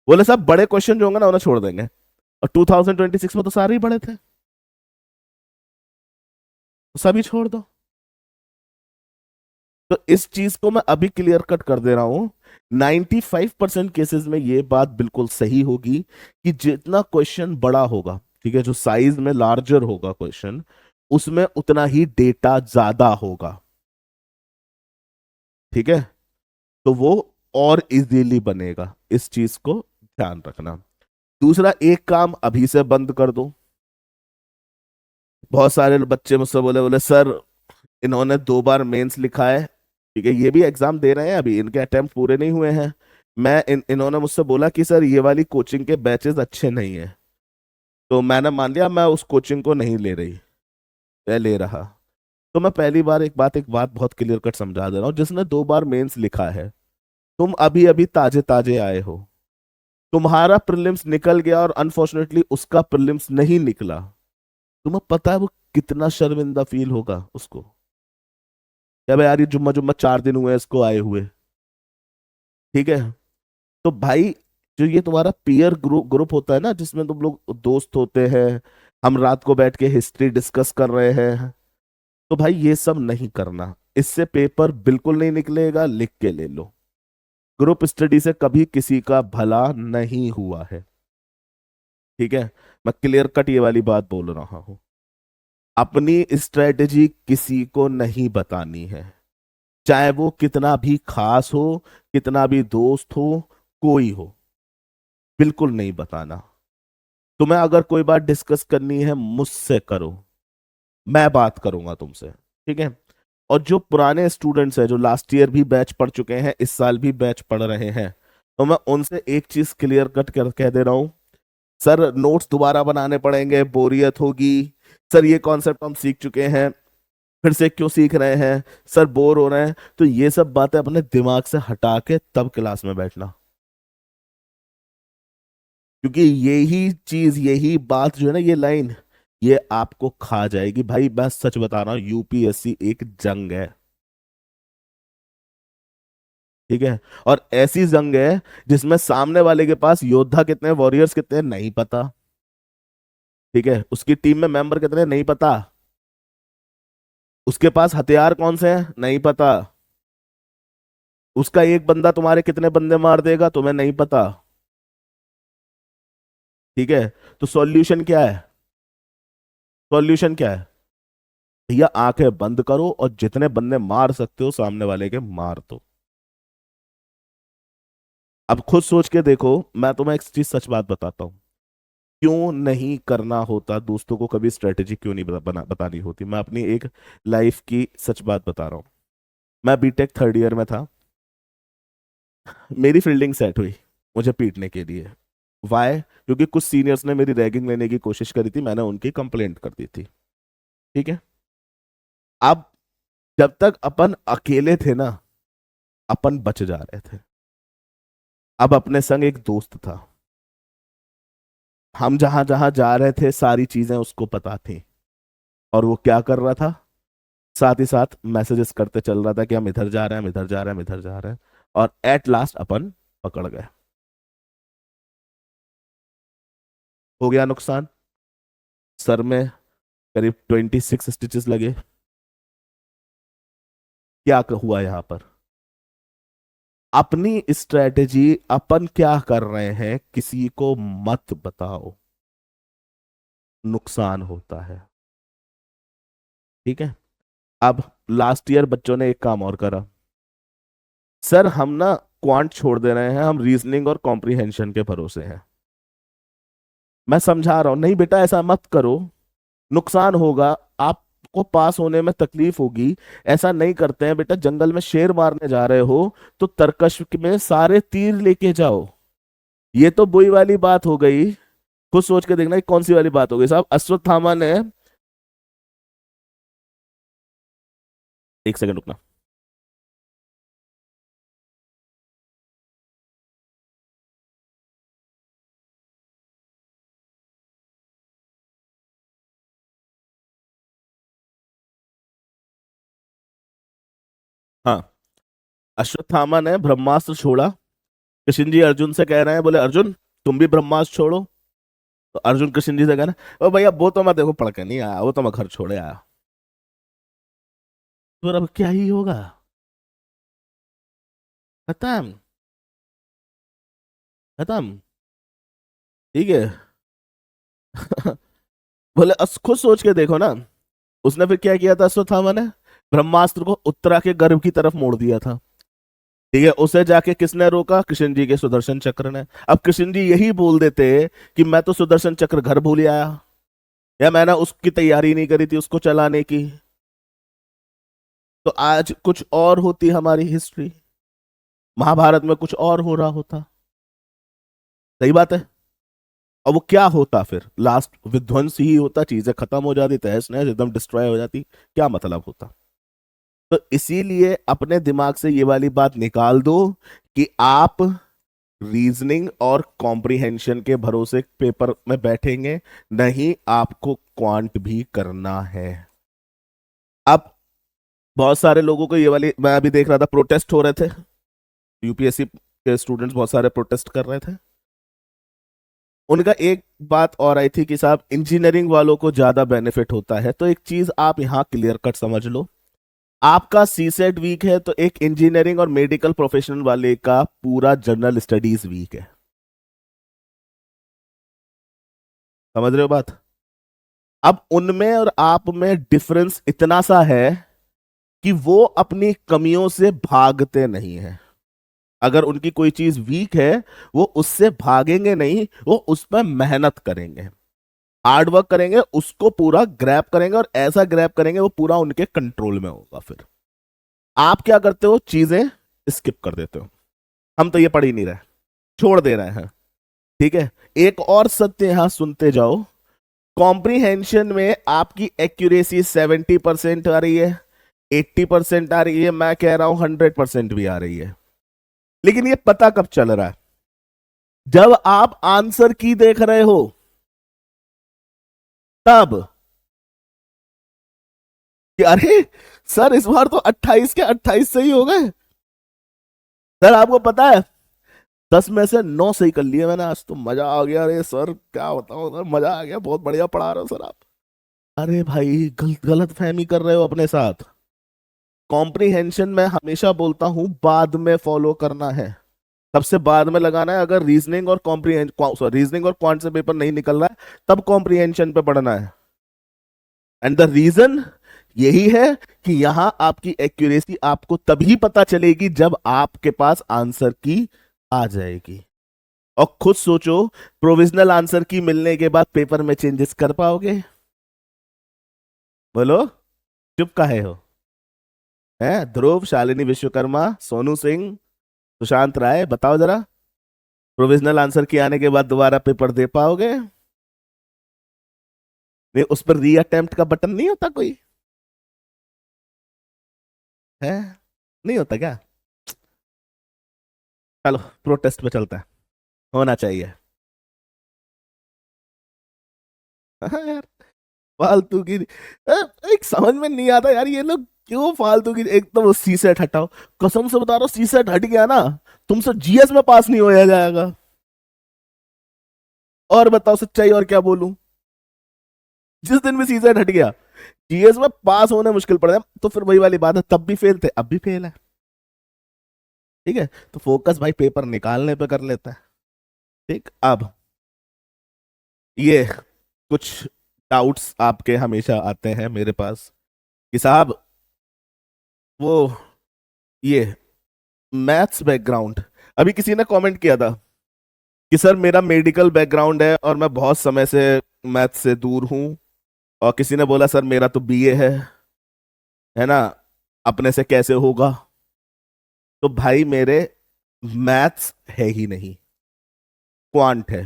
बोले साहब बड़े क्वेश्चन जो होंगे ना उन्हें छोड़ देंगे, और 2026 में तो सारे ही बड़े थे, तो सभी छोड़ दो। तो इस चीज को मैं अभी क्लियर कट कर दे रहा हूं, 95% केसेस में ये बात बिल्कुल सही होगी कि जितना क्वेश्चन बड़ा होगा, ठीक है, जो साइज में लार्जर होगा क्वेश्चन, उसमें उतना ही डेटा ज्यादा होगा, ठीक है। तो वो और इजीली बनेगा, इस चीज को ध्यान रखना। दूसरा, एक काम अभी से बंद कर दो। बहुत सारे बच्चे मुझसे बोले बोले सर, इन्होंने 2 बार मेंस लिखा है, ठीक है, ये भी एग्जाम दे रहे हैं, अभी इनके अटेम्प्ट पूरे नहीं हुए हैं। इन्होंने मुझसे बोला कि सर ये वाली कोचिंग के बैचेस अच्छे नहीं है, तो मैंने मान लिया मैं उस कोचिंग को नहीं ले रही, मैं ले रहा। तो मैं पहली बार एक बात बहुत क्लियर कट समझा दे रहा हूँ, जिसने 2 बार मेंस लिखा है, तुम अभी अभी ताजे ताजे आए हो, तुम्हारा प्रीलिम्स निकल गया और अनफॉर्चुनेटली उसका प्रीलिम्स नहीं निकला, तुम्हें पता है वो कितना शर्मिंदा फील होगा उसको। क्या भाई यार, ये जुम्मा जुम्मा 4 दिन हुए हैं इसको आए हुए, ठीक है। तो भाई, जो ये तुम्हारा पीयर ग्रुप ग्रुप होता है ना, जिसमें तुम लोग दोस्त होते हैं, हम रात को बैठ के हिस्ट्री डिस्कस कर रहे हैं, तो भाई ये सब नहीं करना, इससे पेपर बिल्कुल नहीं निकलेगा, लिख के ले लो। ग्रुप स्टडी से कभी किसी का भला नहीं हुआ है, ठीक है। मैं क्लियर कट ये वाली बात बोल रहा हूं। अपनी स्ट्रेटेजी किसी को नहीं बतानी है, चाहे वो कितना भी खास हो, कितना भी दोस्त हो, कोई हो, बिल्कुल नहीं बताना। तुम्हें अगर कोई बात डिस्कस करनी है मुझसे करो, मैं बात करूंगा तुमसे, ठीक है। और जो पुराने स्टूडेंट्स हैं, जो लास्ट ईयर भी बैच पढ़ चुके हैं, इस साल भी बैच पढ़ रहे हैं, तो मैं उनसे एक चीज क्लियर कट कर कह दे रहा हूं, सर नोट्स दोबारा बनाने पड़ेंगे, बोरियत होगी, सर ये कॉन्सेप्ट हम सीख चुके हैं, फिर से क्यों सीख रहे हैं, सर बोर हो रहे हैं, तो ये सब बातें अपने दिमाग से हटा के तब क्लास में बैठना। क्योंकि यही चीज, यही बात जो है ना, ये लाइन, ये आपको खा जाएगी भाई। मैं सच बता रहा हूँ, यूपीएससी एक जंग है, ठीक है। और ऐसी जंग है जिसमें सामने वाले के पास योद्धा कितने हैं, वॉरियर्स कितने हैं, नहीं पता, ठीक है। उसकी टीम में मेंबर कितने हैं, नहीं पता। उसके पास हथियार कौन से हैं, नहीं पता। उसका एक बंदा तुम्हारे कितने बंदे मार देगा, तुम्हें नहीं पता, ठीक है। तो सॉल्यूशन क्या है, सॉल्यूशन क्या है, भैया आंखें बंद करो और जितने बंदे मार सकते हो सामने वाले के मार दो। अब खुद सोच के देखो, मैं तुम्हें एक चीज सच बात बताता हूँ, क्यों नहीं करना होता दोस्तों को कभी स्ट्रेटेजी, क्यों नहीं बतानी होती। मैं अपनी एक लाइफ की सच बात बता रहा हूँ। मैं बीटेक 3rd ईयर में था, मेरी फील्डिंग सेट हुई मुझे पीटने के लिए। वाई? क्योंकि कुछ सीनियर्स ने मेरी रैगिंग लेने की कोशिश करी थी, मैंने उनकी कंप्लेंट कर दी थी, ठीक है। अब जब तक अपन अकेले थे ना, अपन बच जा रहे थे। अब अपने संग एक दोस्त था, हम जहां जहां जा रहे थे सारी चीजें उसको पता थी, और वो क्या कर रहा था, साथ ही साथ मैसेजेस करते चल रहा था कि हम इधर जा रहे हैं, हम इधर जा रहे हैं, हम इधर जा रहे हैं। और एट लास्ट अपन पकड़ गए। हो गया नुकसान, सर में करीब 26 स्टिचेस लगे। क्या हुआ यहां पर, अपनी स्ट्रेटेजी अपन क्या कर रहे हैं किसी को मत बताओ, नुकसान होता है, ठीक है। अब लास्ट ईयर बच्चों ने एक काम और करा, सर हम ना क्वांट छोड़ दे रहे हैं, हम रीजनिंग और कॉम्प्रिहेंशन के भरोसे हैं। मैं समझा रहा हूं, नहीं बेटा ऐसा मत करो, नुकसान होगा, आपको पास होने में तकलीफ होगी। ऐसा नहीं करते हैं बेटा, जंगल में शेर मारने जा रहे हो तो तरकश में सारे तीर लेके जाओ। ये तो बुरी वाली बात हो गई, खुद सोच के देखना ये कौन सी वाली बात हो गई साहब। अश्वत्थामा ने, एक सेकंड रुकना। हाँ, अश्वत्थामा ने ब्रह्मास्त्र छोड़ा, कृष्ण जी अर्जुन से कह रहे हैं, बोले अर्जुन तुम भी ब्रह्मास्त्र छोड़ो। तो अर्जुन कृष्ण जी से कह रहे हैं, ओ भैया वो तो मैं देखो पढ़ के नहीं आया, वो तो मैं घर छोड़े आया। तो अब क्या ही होगा, खत्म, खत्म, ठीक है। बोले खुद सोच के देखो ना, उसने फिर क्या किया था अश्वत्थामा ने, ब्रह्मास्त्र को उत्तरा के गर्भ की तरफ मोड़ दिया था। ठीक है, उसे जाके किसने रोका? कृष्ण जी के सुदर्शन चक्र ने। अब कृष्ण जी यही बोल देते कि मैं तो सुदर्शन चक्र घर भूल आया, या मैंने उसकी तैयारी नहीं करी थी उसको चलाने की, तो आज कुछ और होती हमारी हिस्ट्री, महाभारत में कुछ और हो रहा होता। सही बात है। और वो क्या होता फिर? लास्ट विध्वंस ही होता, चीजें खत्म हो जाती, तहस नहस एकदम डिस्ट्रॉय हो जाती। क्या मतलब होता? तो इसीलिए अपने दिमाग से ये वाली बात निकाल दो कि आप रीजनिंग और कॉम्प्रिहेंशन के भरोसे पेपर में बैठेंगे नहीं, आपको क्वांट भी करना है। अब बहुत सारे लोगों को ये वाली, मैं अभी देख रहा था प्रोटेस्ट हो रहे थे, यूपीएससी के स्टूडेंट्स बहुत सारे प्रोटेस्ट कर रहे थे। उनका एक बात और आई थी कि साहब इंजीनियरिंग वालों को ज्यादा बेनिफिट होता है। तो एक चीज आप यहां क्लियर कट समझ लो, आपका सी सेट वीक है तो एक इंजीनियरिंग और मेडिकल प्रोफेशनल वाले का पूरा जनरल स्टडीज वीक है। समझ रहे हो बात? अब उनमें और आप में डिफरेंस इतना सा है कि वो अपनी कमियों से भागते नहीं हैं। अगर उनकी कोई चीज वीक है, वो उससे भागेंगे नहीं, वो उस पर मेहनत करेंगे, हार्ड वर्क करेंगे, उसको पूरा ग्रैब करेंगे, और ऐसा ग्रैब करेंगे वो पूरा उनके कंट्रोल में होगा। फिर आप क्या करते हो? चीजें स्किप कर देते हो, हम तो ये पढ़ ही नहीं रहे, छोड़ दे रहे हैं। ठीक है, एक और सत्य यहां सुनते जाओ, कॉम्प्रिहेंशन में आपकी एक्यूरेसी 70% आ रही है, 80% आ रही है, मैं कह रहा हूं 100% भी आ रही है। लेकिन ये पता कब चल रहा है? जब आप आंसर की देख रहे हो तब, कि अरे सर इस बार तो 28 के 28 सही हो गए। सर आपको पता है 10 में से 9 सही कर लिए मैंने आज, तो मजा आ गया। अरे सर क्या बताऊं सर, मजा आ गया, बहुत बढ़िया पढ़ा रहे हो सर आप। अरे भाई गलत फहमी कर रहे हो अपने साथ। कॉम्प्रिहेंशन में हमेशा बोलता हूं बाद में फॉलो करना है, सबसे बाद में लगाना है। अगर रीजनिंग और रीजनिंग और क्वांट से पेपर नहीं निकल रहा है, तब कॉम्प्रिहेंशन पे पढ़ना है। एंड द रीजन यही है कि यहां आपकी एक्यूरेसी आपको तभी पता चलेगी जब आपके पास आंसर की आ जाएगी। और खुद सोचो, प्रोविजनल आंसर की मिलने के बाद पेपर में चेंजेस कर पाओगे? बोलो, चुप काहे हो? हैं? ध्रुव, शालिनी विश्वकर्मा, सोनू सिंह, सुशांत राय, बताओ जरा, प्रोविजनल आंसर की आने के बाद दोबारा पेपर दे पाओगे? नहीं, उस पर री अटेम्प्ट का बटन नहीं होता कोई? है? नहीं होता क्या? चलो प्रोटेस्ट पे चलता है, होना चाहिए। हाँ यार, फालतू की एक समझ में नहीं आता यार, ये लोग क्यों फालतू की। एक तो वो सी सेट हटाओ, कसम से बता रहा हूँ, सी सेट हट गया ना, तुमसे जीएस में पास नहीं होया जाएगा। और बताओ सच्चाई, और क्या बोलूं? जिस दिन भी सी सेट हट गया, जीएस में पास होने मुश्किल पड़ जाए। तो फिर वही वाली बात है, तब भी फेल थे अब भी फेल है। ठीक है, तो फोकस भाई पेपर निकालने पे कर लेता है। ठीक, अब ये कुछ डाउट्स आपके हमेशा आते हैं मेरे पास कि साहब वो ये मैथ्स बैकग्राउंड, अभी किसी ने कमेंट किया था कि सर मेरा मेडिकल बैकग्राउंड है और मैं बहुत समय से मैथ्स से दूर हूं, और किसी ने बोला सर मेरा तो बीए है ना, अपने से कैसे होगा? तो भाई मेरे, मैथ्स है ही नहीं, क्वांट है,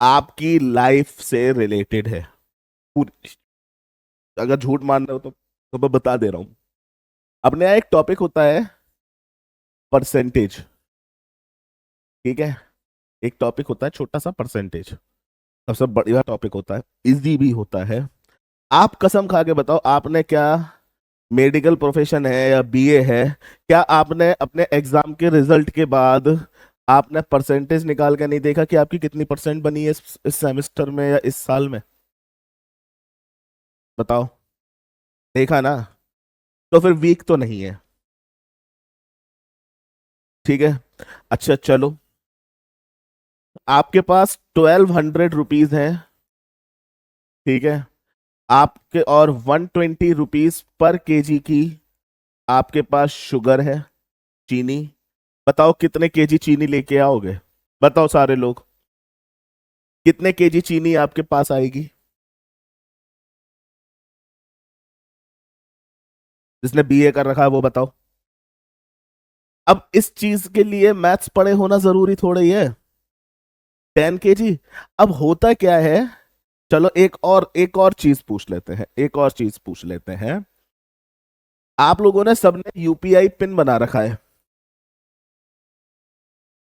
आपकी लाइफ से रिलेटेड है पूरी। अगर झूठ मान रहे हो तो मैं बता दे रहा हूं। अपने यहाँ एक टॉपिक होता है परसेंटेज, ठीक है, एक टॉपिक होता है छोटा सा परसेंटेज, सबसे बढ़िया टॉपिक होता है, इजी भी होता है। आप कसम खा के बताओ, आपने क्या, मेडिकल प्रोफेशन है या बीए है, क्या आपने अपने एग्जाम के रिजल्ट के बाद आपने परसेंटेज निकाल के नहीं देखा कि आपकी कितनी परसेंट बनी है इस सेमेस्टर में या इस साल में? बताओ, देखा ना? तो फिर वीक तो नहीं है। ठीक है, अच्छा चलो, आपके पास 1200 रुपीज है, ठीक है, आपके और 120 रुपीज पर केजी की आपके पास शुगर है, चीनी। बताओ कितने केजी चीनी लेके आओगे? बताओ सारे लोग, कितने केजी चीनी आपके पास आएगी? जिसने बीए कर रखा है वो बताओ। अब इस चीज के लिए मैथ्स पढ़े होना जरूरी थोड़ा ही है। 10 केजी। अब होता क्या है, चलो एक और चीज पूछ लेते हैं, एक और चीज पूछ लेते हैं। आप लोगों ने सबने यूपीआई पिन बना रखा है।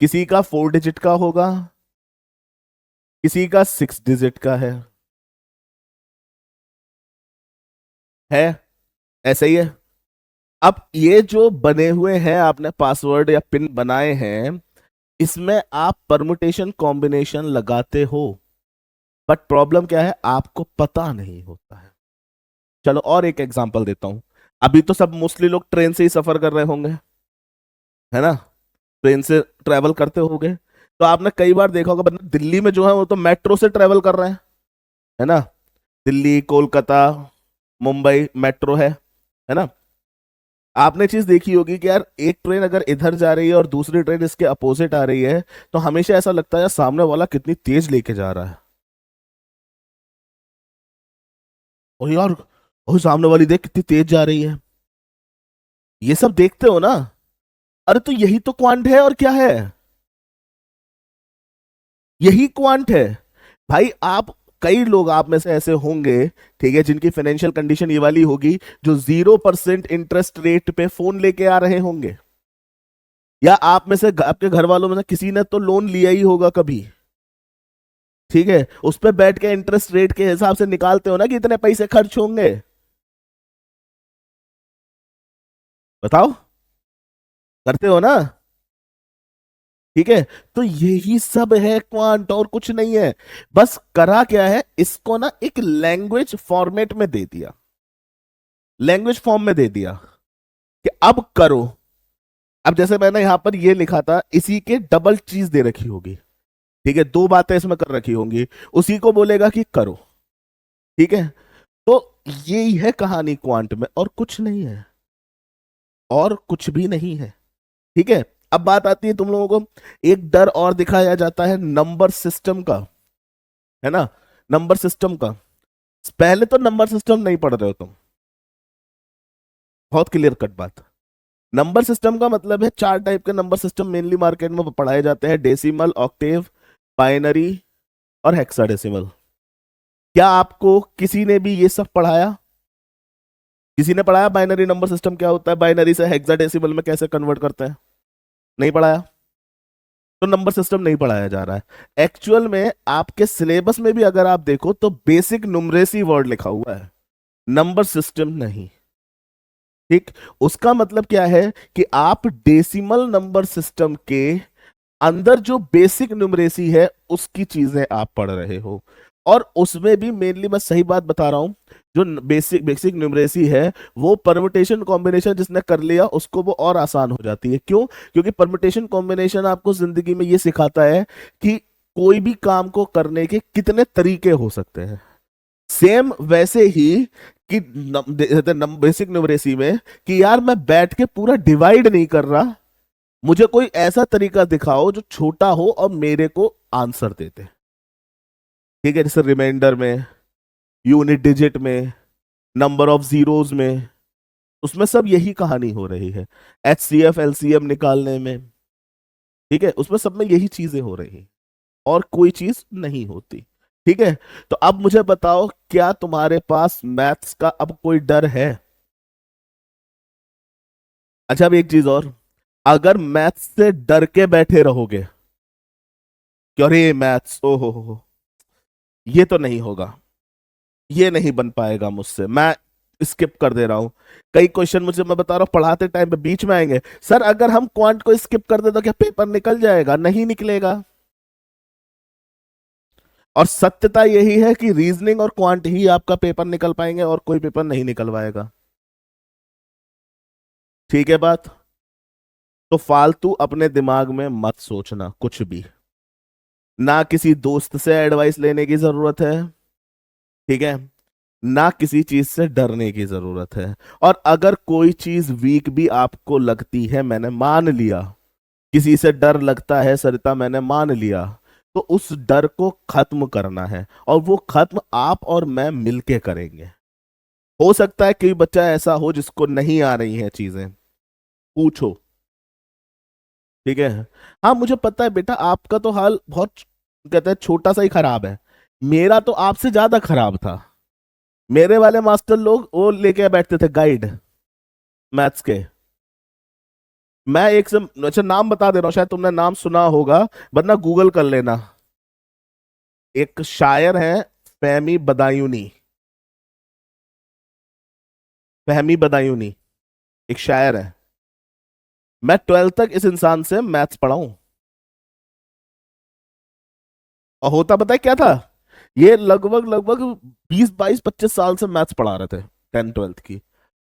किसी का 4 डिजिट का होगा, किसी का 6 डिजिट का है ऐसे ही है। अब ये जो बने हुए हैं, आपने पासवर्ड या पिन बनाए हैं, इसमें आप परमुटेशन कॉम्बिनेशन लगाते हो, बट प्रॉब्लम क्या है, आपको पता नहीं होता है। चलो और एक एग्जांपल देता हूं। अभी तो सब मोस्टली लोग ट्रेन से ही सफर कर रहे होंगे, है ना? ट्रेन से ट्रेवल करते होंगे। तो आपने कई बार देखा होगा, मतलब दिल्ली में जो है वो तो मेट्रो से ट्रेवल कर रहे हैं, है ना? दिल्ली, कोलकाता, मुंबई मेट्रो है ना? आपने चीज देखी होगी कि यार एक ट्रेन अगर इधर जा रही है और दूसरी ट्रेन इसके अपोजिट आ रही है, तो हमेशा ऐसा लगता है यार सामने वाला कितनी तेज लेके जा रहा है। और यार, और सामने वाली देख कितनी तेज जा रही है। ये सब देखते हो ना? अरे तो यही तो क्वांट है, और क्या है? यही क्वांट है भाई। आप, कई लोग आप में से ऐसे होंगे, ठीक है, जिनकी फाइनेंशियल कंडीशन ये वाली होगी, जो 0% इंटरेस्ट रेट पे फोन लेके आ रहे होंगे। या आप में से, आपके घर वालों में से किसी ने तो लोन लिया ही होगा कभी, ठीक है, उस पे बैठ के इंटरेस्ट रेट के हिसाब से निकालते हो ना कि इतने पैसे खर्च होंगे। बताओ, करते हो ना? ठीक है। तो यही सब है क्वांट, और कुछ नहीं है। बस करा क्या है, इसको ना एक लैंग्वेज फॉर्मेट में दे दिया, लैंग्वेज फॉर्म में दे दिया कि अब करो। अब जैसे मैंने यहां पर ये लिखा था, इसी के डबल चीज दे रखी होगी, ठीक है, दो बातें इसमें कर रखी होंगी, उसी को बोलेगा कि करो। ठीक है। तो यही है कहानी क्वांट में, और कुछ नहीं है, और कुछ भी नहीं है। ठीक है। अब बात आती है तुम लोगों को, एक डर और दिखाया जाता है नंबर सिस्टम का, है ना? नंबर सिस्टम का, पहले तो नंबर सिस्टम नहीं पढ़ रहे हो तुम, बहुत क्लियर कट बात। नंबर सिस्टम का मतलब है, 4 टाइप के नंबर सिस्टम मेनली मार्केट में पढ़ाए जाते हैं: डेसिमल, ऑक्टेव, बाइनरी और हेक्साडेसिमल। क्या आपको किसी ने भी ये सब पढ़ाया? किसी ने पढ़ाया बाइनरी नंबर सिस्टम क्या होता है, बाइनरी से हेक्साडेसिमल में कैसे कन्वर्ट करते हैं? नहीं पढ़ाया। तो नंबर सिस्टम नहीं पढ़ाया जा रहा है एक्चुअल में। आपके सिलेबस में भी अगर आप देखो तो बेसिक न्यूमरेसी वर्ड लिखा हुआ है, नंबर सिस्टम नहीं। ठीक। उसका मतलब क्या है कि आप डेसिमल नंबर सिस्टम के अंदर जो बेसिक न्यूमरेसी है उसकी चीजें आप पढ़ रहे हो। और उसमें भी मेनली मैं सही बात बता रहा हूं, जो बेसिक बेसिक न्यूमरेसी है, वो परमुटेशन कॉम्बिनेशन जिसने कर लिया उसको वो और आसान हो जाती है। क्यों? क्योंकि परमुटेशन कॉम्बिनेशन आपको जिंदगी में ये सिखाता है कि कोई भी काम को करने के कितने तरीके हो सकते हैं। सेम वैसे ही कि बेसिक न्यूमरेसी में, कि यार मैं बैठ के पूरा डिवाइड नहीं कर रहा, मुझे कोई ऐसा तरीका दिखाओ जो छोटा हो और मेरे को आंसर देते। ठीक है, जैसे रिमाइंडर में, यूनिट डिजिट में, नंबर ऑफ जीरोस में, उसमें सब यही कहानी हो रही है। एचसीएफ एलसीएम निकालने में, ठीक है, उसमें सब में यही चीजें हो रही हैं, और कोई चीज नहीं होती। ठीक है। तो अब मुझे बताओ, क्या तुम्हारे पास मैथ्स का अब कोई डर है? अच्छा, अब एक चीज और, अगर मैथ्स से डर के बैठे रहोगे कि अरे मैथ्स, ओ हो, ये तो नहीं होगा, ये नहीं बन पाएगा मुझसे, मैं स्किप कर दे रहा हूं। कई क्वेश्चन मुझे, मैं बता रहा हूं, पढ़ाते टाइम पे बीच में आएंगे, सर अगर हम क्वांट को स्किप कर दे तो क्या पेपर निकल जाएगा? नहीं निकलेगा। और सत्यता यही है कि रीजनिंग और क्वांट ही आपका पेपर निकल पाएंगे, और कोई पेपर नहीं निकलवाएगा। ठीक है बात? तो फालतू अपने दिमाग में मत सोचना कुछ भी, ना किसी दोस्त से एडवाइस लेने की जरूरत है। ठीक है। ना किसी चीज से डरने की जरूरत है। और अगर कोई चीज वीक भी आपको लगती है, मैंने मान लिया किसी से डर लगता है सरिता, मैंने मान लिया, तो उस डर को खत्म करना है, और वो खत्म आप और मैं मिलके करेंगे। हो सकता है कोई बच्चा ऐसा हो जिसको नहीं आ रही हैं चीजें, पूछो। ठीक है। हाँ मुझे पता है बेटा, आपका तो हाल बहुत कहते हैं छोटा सा ही खराब है। मेरा तो आपसे ज्यादा खराब था। मेरे वाले मास्टर लोग वो लेके बैठते थे गाइड मैथ्स के। मैं एक से, अच्छा नाम बता दे रहा हूँ, शायद तुमने नाम सुना होगा, वरना गूगल कर लेना। एक शायर है, फहमी बदायूनी। फहमी बदायूनी एक शायर है। मैं 12th तक इस इंसान से मैथ्स पढ़ा हूं। और होता पता है क्या था, ये लगभग लगभग 20 22 25 साल से मैथ्स पढ़ा रहे थे, 10th 12th की।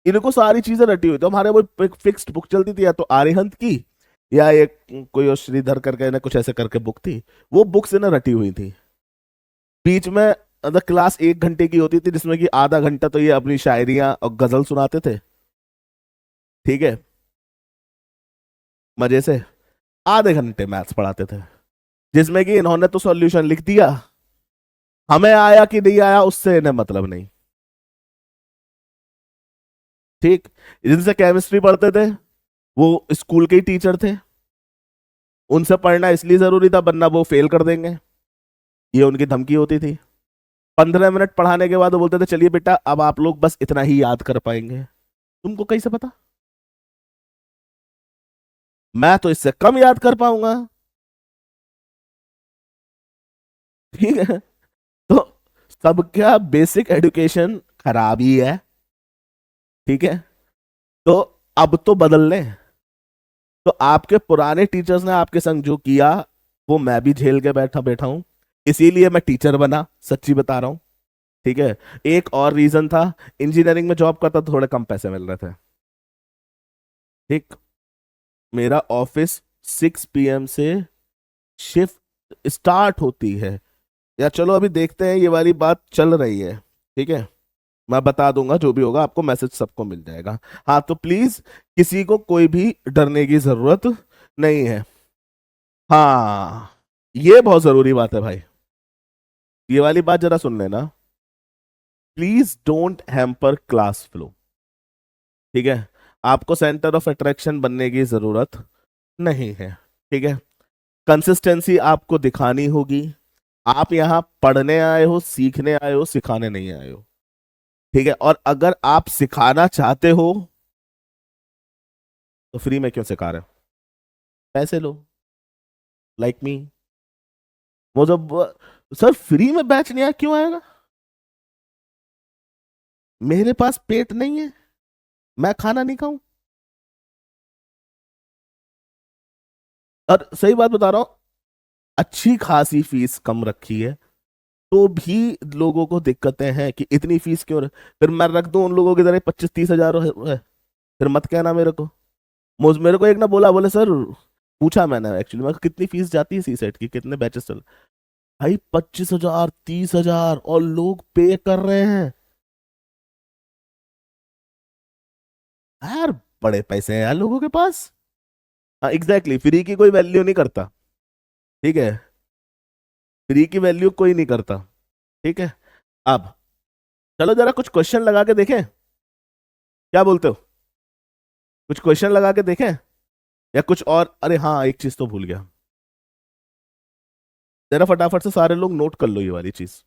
इनको सारी चीजें रटी हुई, तो हमारे वो एक फिक्स्ड बुक चलती थी, या तो आर्यहंत की, या एक कोई और श्रीधर करके ना कुछ ऐसे करके बुक थी। वो बुक्स इन्हें रटी हुई थी। बीच में अगर क्लास 1 घंटे की होती थी, जिसमें कि आधा घंटा तो ये अपनी शायरियां और गजल सुनाते थे। ठीक है। मजे से आधे घंटे मैथ्स पढ़ाते थे, जिसमें कि इन्होंने तो सॉल्यूशन लिख दिया, हमें आया कि नहीं आया उससे इन्हें मतलब नहीं। ठीक। जिनसे केमिस्ट्री पढ़ते थे, वो स्कूल के ही टीचर थे, उनसे पढ़ना इसलिए जरूरी था वरना वो फेल कर देंगे, ये उनकी धमकी होती थी। 15 मिनट पढ़ाने के बाद वो बोलते थे चलिए बेटा अब आप लोग बस इतना ही याद कर पाएंगे। तुमको कैसे पता? मैं तो इससे कम याद कर पाऊंगा। ठीक है। तो सबका बेसिक एजुकेशन खराब ही है। ठीक है। तो अब तो बदल लें। तो आपके पुराने टीचर्स ने आपके संग जो किया, वो मैं भी झेल के बैठा बैठा हूं। इसीलिए मैं टीचर बना, सच्ची बता रहा हूं। ठीक है। एक और रीजन था, इंजीनियरिंग में जॉब करता तो थोड़े कम पैसे मिल रहे थे। ठीक। मेरा ऑफिस 6 PM से शिफ्ट स्टार्ट होती है, या चलो अभी देखते हैं, ये वाली बात चल रही है। ठीक है। मैं बता दूंगा जो भी होगा, आपको मैसेज सबको मिल जाएगा। हाँ तो प्लीज किसी को कोई भी डरने की जरूरत नहीं है। हाँ ये बहुत जरूरी बात है भाई, ये वाली बात जरा सुन लेना। Please don't hamper class flow. ठीक है। आपको सेंटर ऑफ अट्रैक्शन बनने की जरूरत नहीं है। ठीक है। कंसिस्टेंसी आपको दिखानी होगी। आप यहाँ पढ़ने आए हो, सीखने आए हो, सिखाने नहीं आए हो। ठीक है। और अगर आप सिखाना चाहते हो तो फ्री में क्यों सिखा रहे हो? पैसे लो, लाइक मी। वो जब सर फ्री में बैच नहीं आया क्यों आएगा? मेरे पास पेट नहीं है, मैं खाना नहीं खाऊं? और सही बात बता रहा हूं, अच्छी खासी फीस कम रखी है, तो भी लोगों को दिक्कतें हैं कि इतनी फीस क्यों फिर मैं रख दूं उन लोगों की तरह 25 30 हजार है, फिर मत कहना मेरे को। मेरे को एक ना बोला, बोले सर, पूछा मैंने एक्चुअली, मैं कितनी फीस जाती है सी सेट की, कितने बैचेस चल? भाई 25 हजार 30 हजार, और लोग पे कर रहे हैं यार। बड़े पैसे हैं यार लोगों के पास। हाँ एग्जैक्टली, फ्री की कोई वैल्यू नहीं करता। ठीक है। फ्री की वैल्यू कोई नहीं करता। ठीक है। अब चलो जरा कुछ क्वेश्चन लगा के देखें, क्या बोलते हो? कुछ क्वेश्चन लगा के देखें, या कुछ और? अरे हाँ एक चीज तो भूल गया, जरा फटाफट से सारे लोग नोट कर लो ये वाली चीज।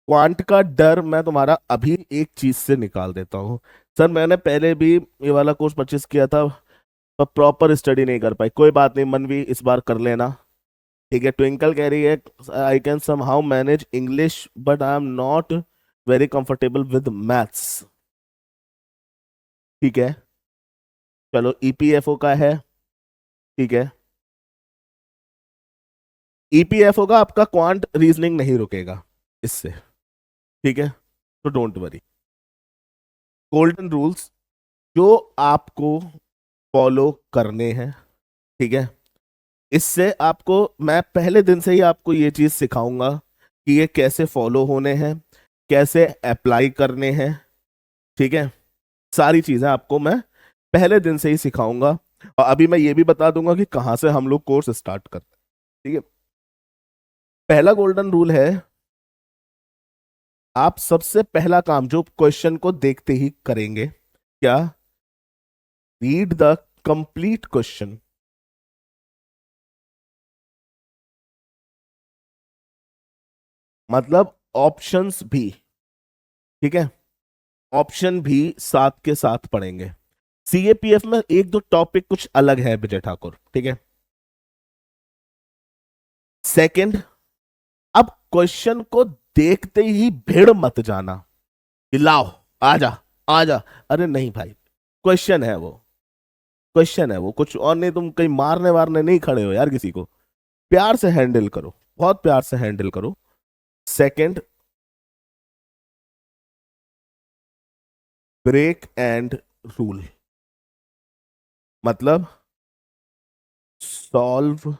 क्वांट का डर मैं तुम्हारा अभी एक चीज से निकाल देता हूँ। सर मैंने पहले भी ये वाला कोर्स परचेस किया था, पर प्रॉपर स्टडी नहीं कर पाई। कोई बात नहीं मनवी, इस बार कर लेना। ठीक है। ट्विंकल कह रही है I can somehow manage English but I am not very comfortable with maths. ठीक है। चलो ईपीएफओ का है। ठीक है। ईपीएफओ का आपका क्वांट रीजनिंग नहीं रुकेगा इससे। ठीक है। तो डोंट वरी। गोल्डन रूल्स, जो आपको फॉलो करने हैं, ठीक है। इससे आपको, मैं पहले दिन से ही आपको ये चीज सिखाऊंगा कि ये कैसे फॉलो होने हैं, कैसे अप्लाई करने हैं, ठीक है। सारी चीजें आपको मैं पहले दिन से ही सिखाऊंगा। और अभी मैं ये भी बता दूंगा कि कहाँ से हम लोग कोर्स स्टार्ट करते हैं, ठीक है। पहला गोल्डन रूल है, आप सबसे पहला काम जो क्वेश्चन को देखते ही करेंगे, क्या? Read the complete question. मतलब ऑप्शंस भी, ठीक है, ऑप्शन भी साथ के साथ पढ़ेंगे। सीएपीएफ में एक दो टॉपिक कुछ अलग है विजय ठाकुर, ठीक है। सेकंड, अब क्वेश्चन को देखते ही भिड़ मत जाना कि लाओ, आजा, आजा। अरे नहीं भाई, क्वेश्चन है वो, क्वेश्चन है वो, कुछ और नहीं। तुम कहीं मारने वारने नहीं खड़े हो यार किसी को। प्यार से हैंडल करो, बहुत प्यार से हैंडल करो। सेकंड, ब्रेक एंड रूल, मतलब सॉल्व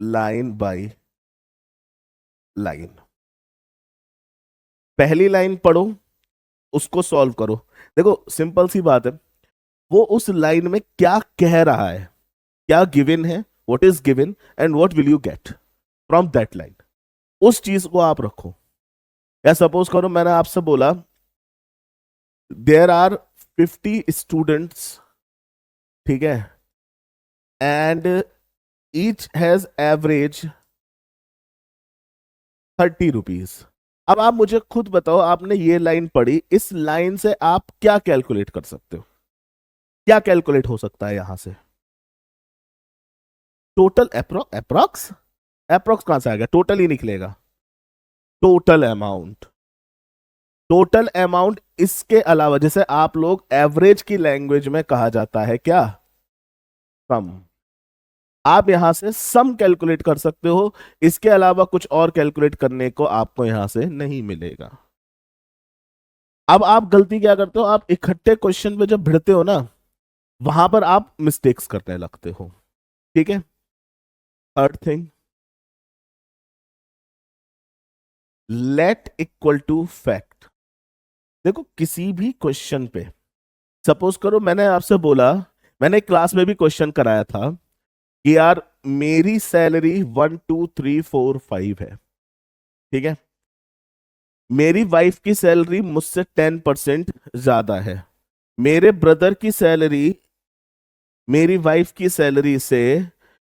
लाइन बाय लाइन। पहली लाइन पढ़ो, उसको सॉल्व करो। देखो सिंपल सी बात है, वो उस लाइन में क्या कह रहा है, क्या गिवन है, what is given and what will you get from that line, उस चीज को आप रखो। या सपोज करो मैंने आपसे बोला देयर आर 50 स्टूडेंट्स, ठीक है, and each has average 30 rupees. अब आप मुझे खुद बताओ, आपने ये लाइन पढ़ी, इस लाइन से आप क्या कैलकुलेट कर सकते हो? क्या कैलकुलेट हो सकता है यहां से? टोटल अप्रोक्स, अप्रोक्स कहां से आ गया? टोटल ही निकलेगा, टोटल अमाउंट। टोटल अमाउंट, इसके अलावा जैसे आप लोग एवरेज की लैंग्वेज में कहा जाता है क्या? सम। आप यहां से सम कैलकुलेट कर सकते हो, इसके अलावा कुछ और कैलकुलेट करने को आपको यहां से नहीं मिलेगा। अब आप गलती क्या करते हो, आप इकट्ठे क्वेश्चन पे जब भिड़ते हो ना, वहां पर आप मिस्टेक्स करने लगते हो, ठीक है। Third thing, let equal to fact. देखो किसी भी क्वेश्चन पे, सपोज करो मैंने आपसे बोला, मैंने क्लास में भी क्वेश्चन कराया था कि यार मेरी सैलरी 1 2 3 4 5 है, ठीक है। मेरी वाइफ की सैलरी मुझसे 10% ज्यादा है। मेरे ब्रदर की सैलरी मेरी वाइफ की सैलरी से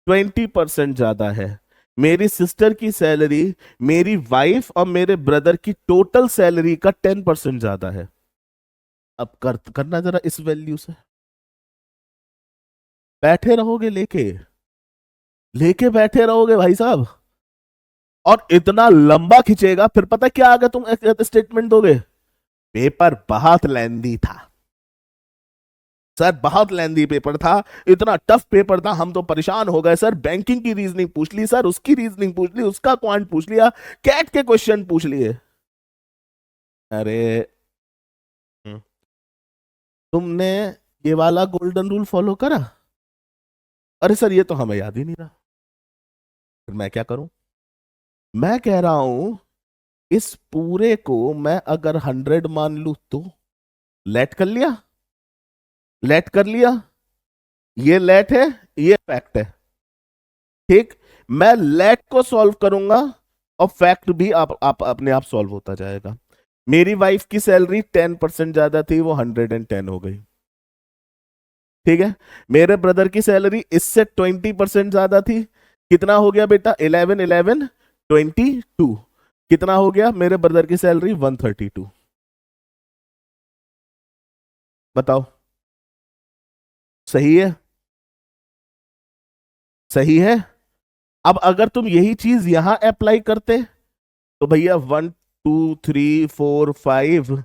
20% ज्यादा है। मेरी सिस्टर की सैलरी मेरी वाइफ और मेरे ब्रदर की टोटल सैलरी का 10% ज्यादा है। अब करना जरा इस वैल्यू से। बैठे रहोगे लेके, लेके बैठे रहोगे भाई साहब, और इतना लंबा खिंचेगा, फिर पता क्या आगे तुम स्टेटमेंट दोगे? पेपर बहुत लेंदी था सर, बहुत लेंदी पेपर था, इतना टफ पेपर था, हम तो परेशान हो गए सर। बैंकिंग की रीजनिंग पूछ ली सर, उसकी रीजनिंग पूछ ली, उसका क्वांट पूछ लिया, कैट के क्वेश्चन पूछ लिए। अरे हम्म, तुमने ये वाला गोल्डन रूल फॉलो करा? अरे सर ये तो हमें याद ही नहीं रहा। फिर मैं क्या करूं? मैं कह रहा हूं, इस पूरे को मैं अगर 100 मान लू तो लेट कर लिया, लेट कर लिया, ये लेट है, ये फैक्ट है, ठीक। मैं लेट को सॉल्व करूंगा और फैक्ट भी आप अपने आप सॉल्व होता जाएगा। मेरी वाइफ की सैलरी 10% ज्यादा थी, वो 110 हो गई, ठीक है। मेरे ब्रदर की सैलरी इससे 20% ज्यादा थी, कितना हो गया बेटा? 11 11 22। कितना हो गया? मेरे ब्रदर की सैलरी 132। बताओ, सही है? सही है। अब अगर तुम यही चीज यहां अप्लाई करते तो भैया 1 2 3 4 5,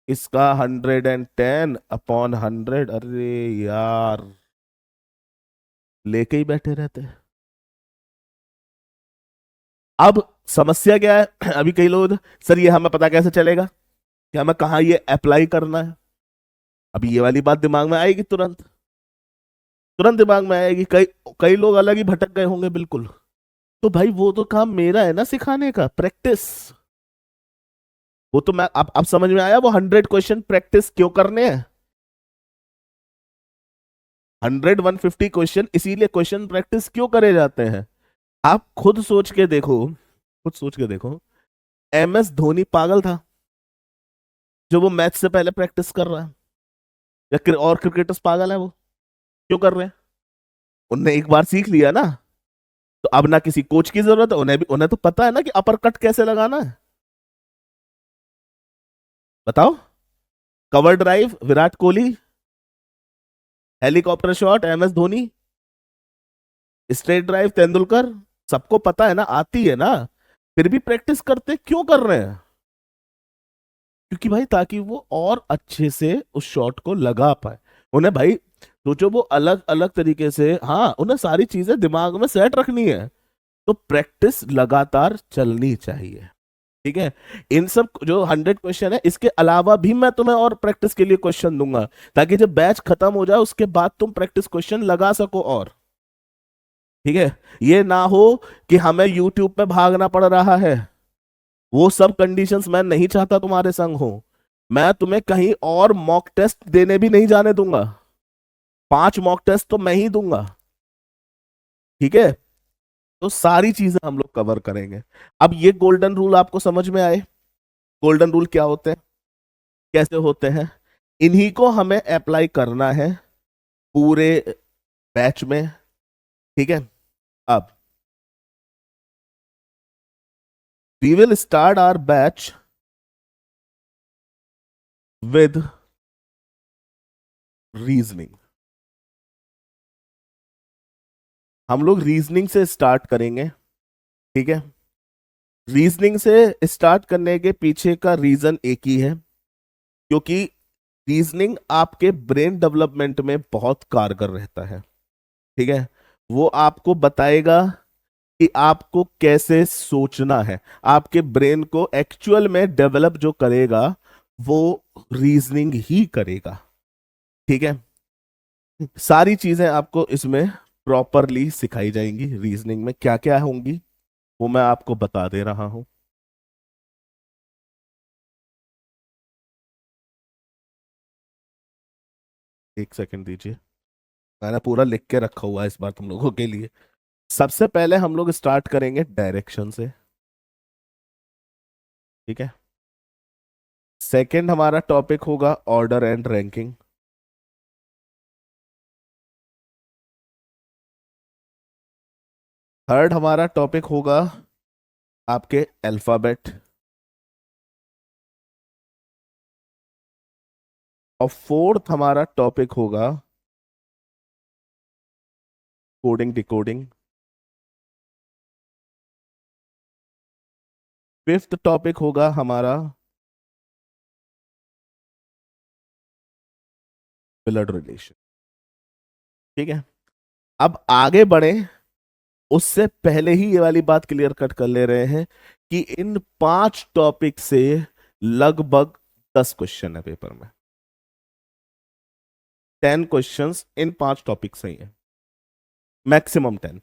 इसका 110 अपॉन 100, अरे यार लेके ही बैठे रहते। अब समस्या क्या है? अभी कई लोग, सर ये हमें पता कैसे चलेगा कि हमें कहाँ ये अप्लाई करना है? अभी ये वाली बात दिमाग में आएगी तुरंत, तुरंत दिमाग में आएगी। कई कई लोग अलग ही भटक गए होंगे बिल्कुल। तो भाई वो तो काम मेरा है ना सिखाने का, प्रैक्टिस। वो तो मैं, अब समझ में आया वो 100 क्वेश्चन प्रैक्टिस क्यों करने हैं। 100 150 क्वेश्चन इसीलिए क्वेश्चन प्रैक्टिस क्यों करे जाते हैं। आप खुद सोच के देखो, खुद सोच के देखो, MS धोनी पागल था जो वो मैच से पहले प्रैक्टिस कर रहा है? या और क्रिकेटर्स पागल है वो, क्यों कर रहे हैं? उनने एक बार सीख लिया ना, तो अब ना किसी कोच की जरूरत है, उन्हें तो पता है ना कि अपर कट कैसे लगाना है। बताओ। Cover drive Virat Kohli, helicopter shot MS Dhoni, straight drive Tendulkar, सबको पता है ना, आती है ना। फिर भी प्रैक्टिस करते क्यों कर रहे हैं? क्योंकि भाई ताकि वो और अच्छे से उस शॉट को लगा पाए। उन्हें भाई सोचो वो अलग अलग तरीके से, हाँ उन्हें सारी चीजें दिमाग में सेट रखनी है। तो प्रैक्टिस लगातार चलनी चाहिए। ठीक है। इन सब जो 100 क्वेश्चन है, इसके अलावा भी मैं तुम्हें और प्रैक्टिस के लिए क्वेश्चन दूंगा, ताकि जब बैच खत्म हो जाए उसके बाद तुम प्रैक्टिस क्वेश्चन लगा सको। और ठीक है, ये ना हो कि हमें यूट्यूब पे भागना पड़ रहा है। वो सब कंडीशंस मैं नहीं चाहता तुम्हारे संग हो। मैं तुम्हें कहीं और मॉक टेस्ट देने भी नहीं जाने दूंगा। 5 मॉक टेस्ट तो मैं ही दूंगा। ठीक है। तो सारी चीजें हम लोग कवर करेंगे। अब ये गोल्डन रूल आपको समझ में आए? गोल्डन रूल क्या होते हैं, कैसे होते हैं, इन्हीं को हमें अप्लाई करना है पूरे बैच में। ठीक है। अब we will start our batch with reasoning. हम लोग रीजनिंग से स्टार्ट करेंगे। ठीक है। रीजनिंग से स्टार्ट करने के पीछे का रीजन एक ही है, क्योंकि रीजनिंग आपके ब्रेन डेवलपमेंट में बहुत कारगर रहता है। ठीक है। वो आपको बताएगा कि आपको कैसे सोचना है। आपके ब्रेन को एक्चुअल में डेवलप जो करेगा वो रीजनिंग ही करेगा। ठीक है। सारी चीजें आपको इसमें प्रॉपरली सिखाई जाएंगी। रीजनिंग में क्या क्या होंगी वो मैं आपको बता दे रहा हूं। एक सेकंड दीजिए, मैंने पूरा लिख के रखा हुआ है इस बार तुम लोगों के लिए। सबसे पहले हम लोग स्टार्ट करेंगे डायरेक्शन से। ठीक है। सेकंड हमारा टॉपिक होगा ऑर्डर एंड रैंकिंग। थर्ड हमारा टॉपिक होगा आपके अल्फाबेट। और फोर्थ हमारा टॉपिक होगा कोडिंग डिकोडिंग। फिफ्थ टॉपिक होगा हमारा ब्लड रिलेशन। ठीक है। अब आगे बढ़े उससे पहले ही ये वाली बात क्लियर कट कर ले रहे हैं कि इन 5 टॉपिक से लगभग 10 क्वेश्चन है पेपर में। 10 क्वेश्चंस इन 5 टॉपिक से ही है, मैक्सिमम 10।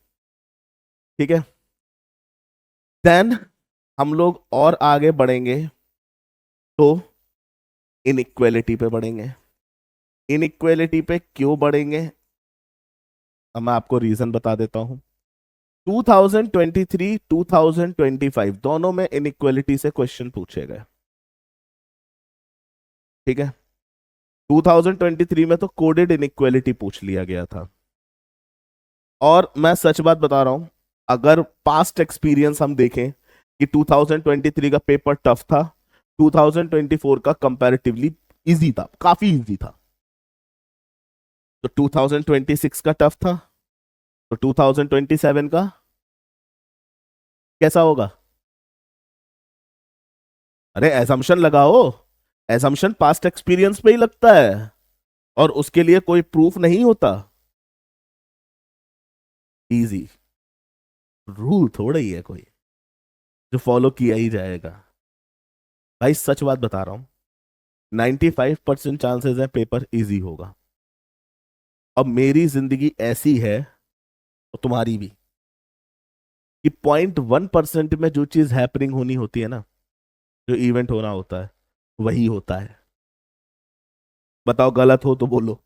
ठीक है। देन हम लोग और आगे बढ़ेंगे तो इनइक्वेलिटी पे बढ़ेंगे। इनइक्वेलिटी पे क्यों बढ़ेंगे, अब मैं आपको रीजन बता देता हूं। 2023 2025 दोनों में इनइक्वेलिटी से क्वेश्चन पूछे गए। ठीक है। 2023 में तो कोडेड इनइक्वेलिटी पूछ लिया गया था। और मैं सच बात बता रहा हूं, अगर पास्ट एक्सपीरियंस हम देखें कि 2023 का पेपर टफ था, 2024 का कंपैरेटिवली इजी था, काफी इजी था। तो 2026 का टफ था, तो 2027 का कैसा होगा? अरे एजम्पशन लगाओ, एजम्पशन पास्ट एक्सपीरियंस पे ही लगता है, और उसके लिए कोई प्रूफ नहीं होता। इजी रूल थोड़ा ही है कोई जो फॉलो किया ही जाएगा। भाई सच बात बता रहा हूं, 95% चांसेस है पेपर इजी होगा। अब मेरी जिंदगी ऐसी है और तुम्हारी भी कि 0.1% में जो चीज हैपनिंग होनी होती है ना, जो इवेंट होना होता है वही होता है। बताओ गलत हो तो बोलो।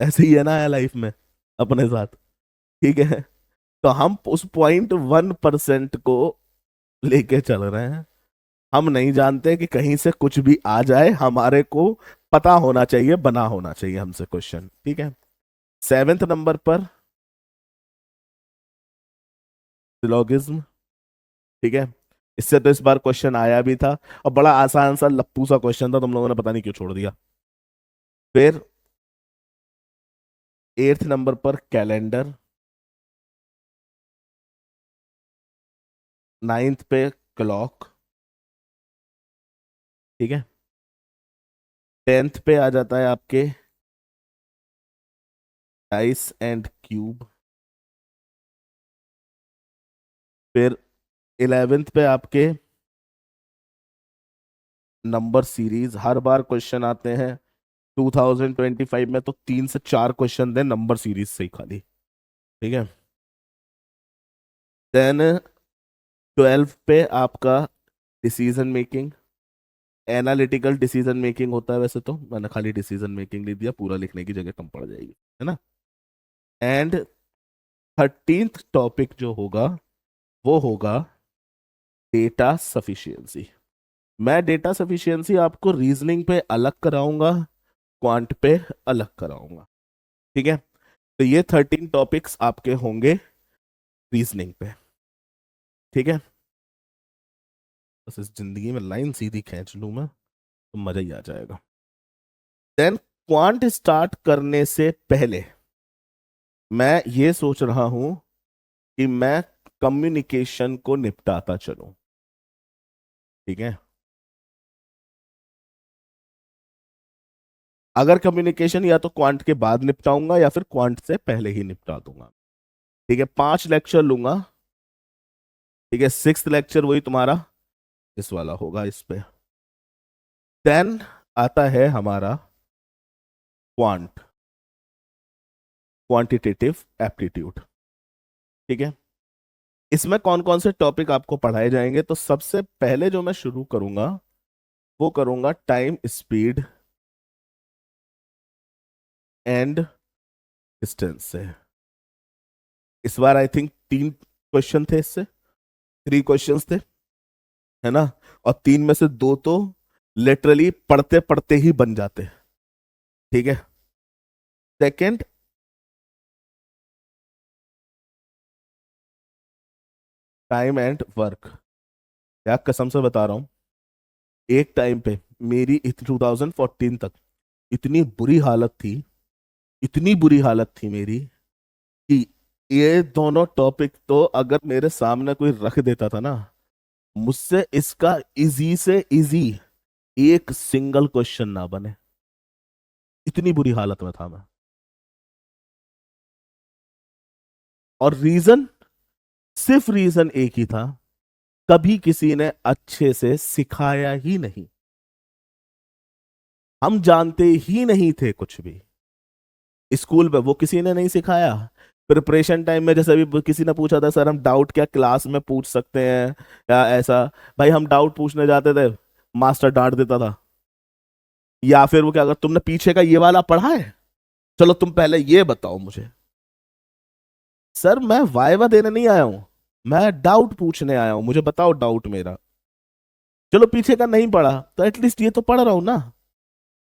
ऐसे ही है ना लाइफ में अपने साथ। ठीक है। तो हम उस 0.1% को लेके चल रहे हैं। हम नहीं जानते कि कहीं से कुछ भी आ जाए, हमारे को पता होना चाहिए, बना होना चाहिए हमसे क्वेश्चन। ठीक है। 7th नंबर पर सिलोगिज्म। ठीक है। इससे तो इस बार क्वेश्चन आया भी था और बड़ा आसान सा लप्पू सा क्वेश्चन था, तुम लोगों ने पता नहीं क्यों छोड़ दिया। फिर 8th नंबर पर कैलेंडर। 9th पे क्लॉक। ठीक है। 10th पे आ जाता है आपके डाइस एंड क्यूब। फिर 11th पे आपके नंबर सीरीज। हर बार क्वेश्चन आते हैं 2025 में तो 3 से 4 क्वेश्चन दे नंबर सीरीज से ही खाली। ठीक है। देन 12 पे आपका decision making. Analytical decision making होता है वैसे तो, मैंने खाली डिसीजन मेकिंग लिख दिया, पूरा लिखने की जगह कम पड़ जाएगी, है ना। एंड 13th टॉपिक जो होगा वो होगा डेटा सफिशिएंसी। मैं डेटा सफिशिएंसी आपको रीजनिंग पे अलग कराऊंगा, क्वांट पे अलग कराऊंगा। ठीक है। तो ये 13 टॉपिक्स आपके होंगे रीजनिंग पे। ठीक है। बस इस जिंदगी में लाइन सीधी खींच लूं मैं तो मजा ही आ जाएगा। देन क्वांट स्टार्ट करने से पहले मैं ये सोच रहा हूं कि मैं कम्युनिकेशन को निपटाता चलूं। ठीक है। अगर कम्युनिकेशन या तो क्वांट के बाद निपटाऊंगा या फिर क्वांट से पहले ही निपटा दूंगा। ठीक है। 5 लेक्चर लूंगा। ठीक है। 6th लेक्चर वही तुम्हारा इस वाला होगा इस पे। देन आता है हमारा क्वांट, क्वांटिटेटिव एप्टीट्यूड। ठीक है। इसमें कौन कौन से टॉपिक आपको पढ़ाए जाएंगे, तो सबसे पहले जो मैं शुरू करूंगा वो करूंगा टाइम स्पीड एंड डिस्टेंस से। इस बार आई थिंक 3 क्वेश्चन थे इससे, 3 क्वेश्चंस थे, है ना। और 3 में से 2 तो लिटरली पढ़ते पढ़ते ही बन जाते। ठीक है। Second, time and work. क्या कसम से बता रहा हूं, एक टाइम पे मेरी 2014 तक इतनी बुरी हालत थी, इतनी बुरी हालत थी मेरी कि ये दोनों टॉपिक तो अगर मेरे सामने कोई रख देता था ना, मुझसे इसका इजी से इजी एक सिंगल क्वेश्चन ना बने, इतनी बुरी हालत में था मैं। और रीजन, सिर्फ रीजन एक ही था, कभी किसी ने अच्छे से सिखाया ही नहीं। हम जानते ही नहीं थे कुछ भी। स्कूल में वो किसी ने नहीं सिखाया। प्रिपरेशन टाइम में जैसे अभी किसी ने पूछा था, सर हम डाउट क्या क्लास में पूछ सकते हैं या ऐसा, भाई हम डाउट पूछने जाते थे, मास्टर डांट देता था। या फिर वो क्या, अगर तुमने पीछे का ये वाला पढ़ा है, चलो तुम पहले ये बताओ मुझे। सर मैं वाइवा देने नहीं आया हूं, मैं डाउट पूछने आया हूं, मुझे बताओ डाउट मेरा। चलो पीछे का नहीं पढ़ा तो एटलीस्ट ये तो पढ़ रहा हूं ना,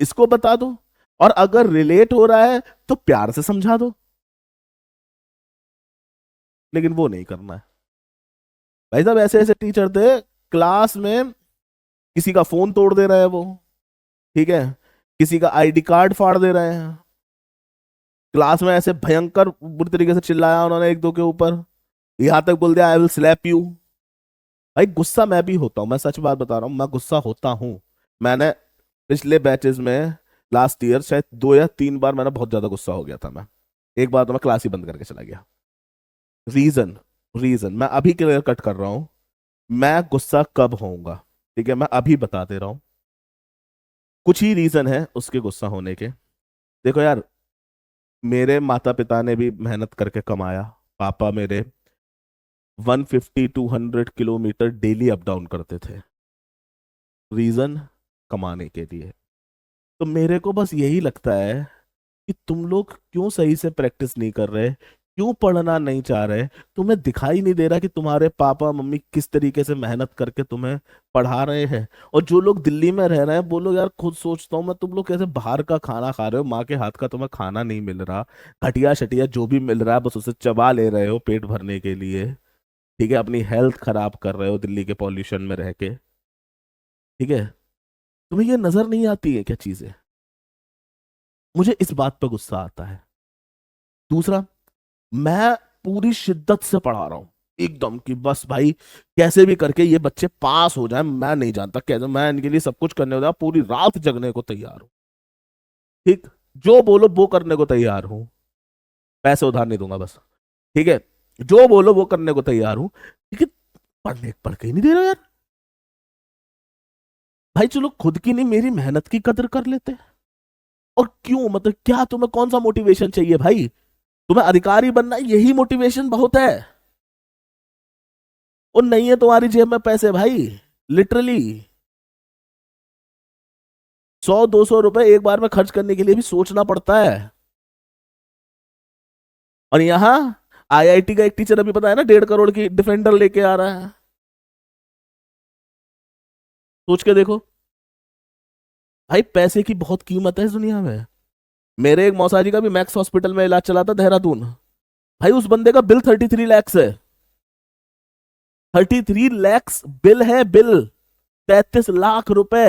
इसको बता दो। और अगर रिलेट हो रहा है तो प्यार से समझा दो। लेकिन वो नहीं करना है। भाई साहब ऐसे ऐसे टीचर थे क्लास में, किसी का फोन तोड़ दे रहे हैं वो। ठीक है। किसी का आईडी कार्ड फाड़ दे रहे हैं। क्लास में ऐसे भयंकर बुरी तरीके से चिल्लाया उन्होंने एक दो के ऊपर, यहां तक बोल दिया आई विल स्लैप यू। भाई गुस्सा मैं भी होता हूँ, मैं सच बात बता रहा हूँ, मैं गुस्सा होता हूँ। मैंने पिछले बैचेस में लास्ट ईयर शायद 2 या 3 बार मैंने बहुत ज्यादा गुस्सा हो गया था मैं। एक बार तो मैं क्लास ही बंद करके चला गया। रीजन, रीजन मैं अभी क्लियर कट कर रहा हूँ, मैं गुस्सा कब होऊंगा। ठीक है। मैं अभी बता दे रहा हूँ। कुछ ही रीजन है उसके गुस्सा होने के। देखो यार, मेरे माता पिता ने भी मेहनत करके कमाया। पापा मेरे 150-200 किलोमीटर डेली अप डाउन करते थे। रीजन, कमाने के लिए। तो मेरे को बस यही लगता है कि तुम लोग क्यों सही से प्रैक्टिस नहीं कर रहे, क्यों पढ़ना नहीं चाह रहे। तुम्हें दिखाई नहीं दे रहा कि तुम्हारे पापा मम्मी किस तरीके से मेहनत करके तुम्हें पढ़ा रहे हैं। और जो लोग दिल्ली में रह रहे हैं वो लोग, यार खुद सोचता हूँ मैं, तुम लोग कैसे बाहर का खाना खा रहे हो, माँ के हाथ का तुम्हें खाना नहीं मिल रहा। घटिया शटिया जो भी मिल रहा है बस उसे चबा ले रहे हो पेट भरने के लिए। ठीक है, अपनी हेल्थ खराब कर रहे हो दिल्ली के पॉल्यूशन में रह के। ठीक है, तुम्हें ये नजर नहीं आती है क्या चीजें? मुझे इस बात पर गुस्सा आता है। दूसरा, मैं पूरी शिद्दत से पढ़ा रहा हूं एकदम कि बस भाई कैसे भी करके ये बच्चे पास हो जाएं। मैं नहीं जानता कैसे, मैं इनके लिए सब कुछ करने को, पूरी रात जगने को तैयार हूं। ठीक, जो बोलो वो करने को तैयार हूं। पैसे उधार नहीं दूंगा बस। ठीक है, जो बोलो वो करने को तैयार हूं। लेकिन पढ़ के ही नहीं दे रहा यार। भाई चलो खुद की नहीं, मेरी मेहनत की कदर कर लेते। और क्यों, मतलब क्या तुम्हें कौन सा मोटिवेशन चाहिए भाई? तुम्हें अधिकारी बनना है, यही मोटिवेशन बहुत है। और नहीं है तुम्हारी जेब में पैसे भाई, लिटरली 100-200 रुपए एक बार में खर्च करने के लिए भी सोचना पड़ता है। और यहाँ आईआईटी का एक टीचर अभी पता है ना 1.5 करोड़ की डिफेंडर लेके आ रहा है। सोच के देखो भाई, पैसे की बहुत कीमत है इस दुनिया में। मेरे एक मौसा जी का भी मैक्स हॉस्पिटल में इलाज चला था देहरादून। भाई उस बंदे का बिल 33 लाख है। 33 लाख बिल है, बिल 33 लाख रुपए।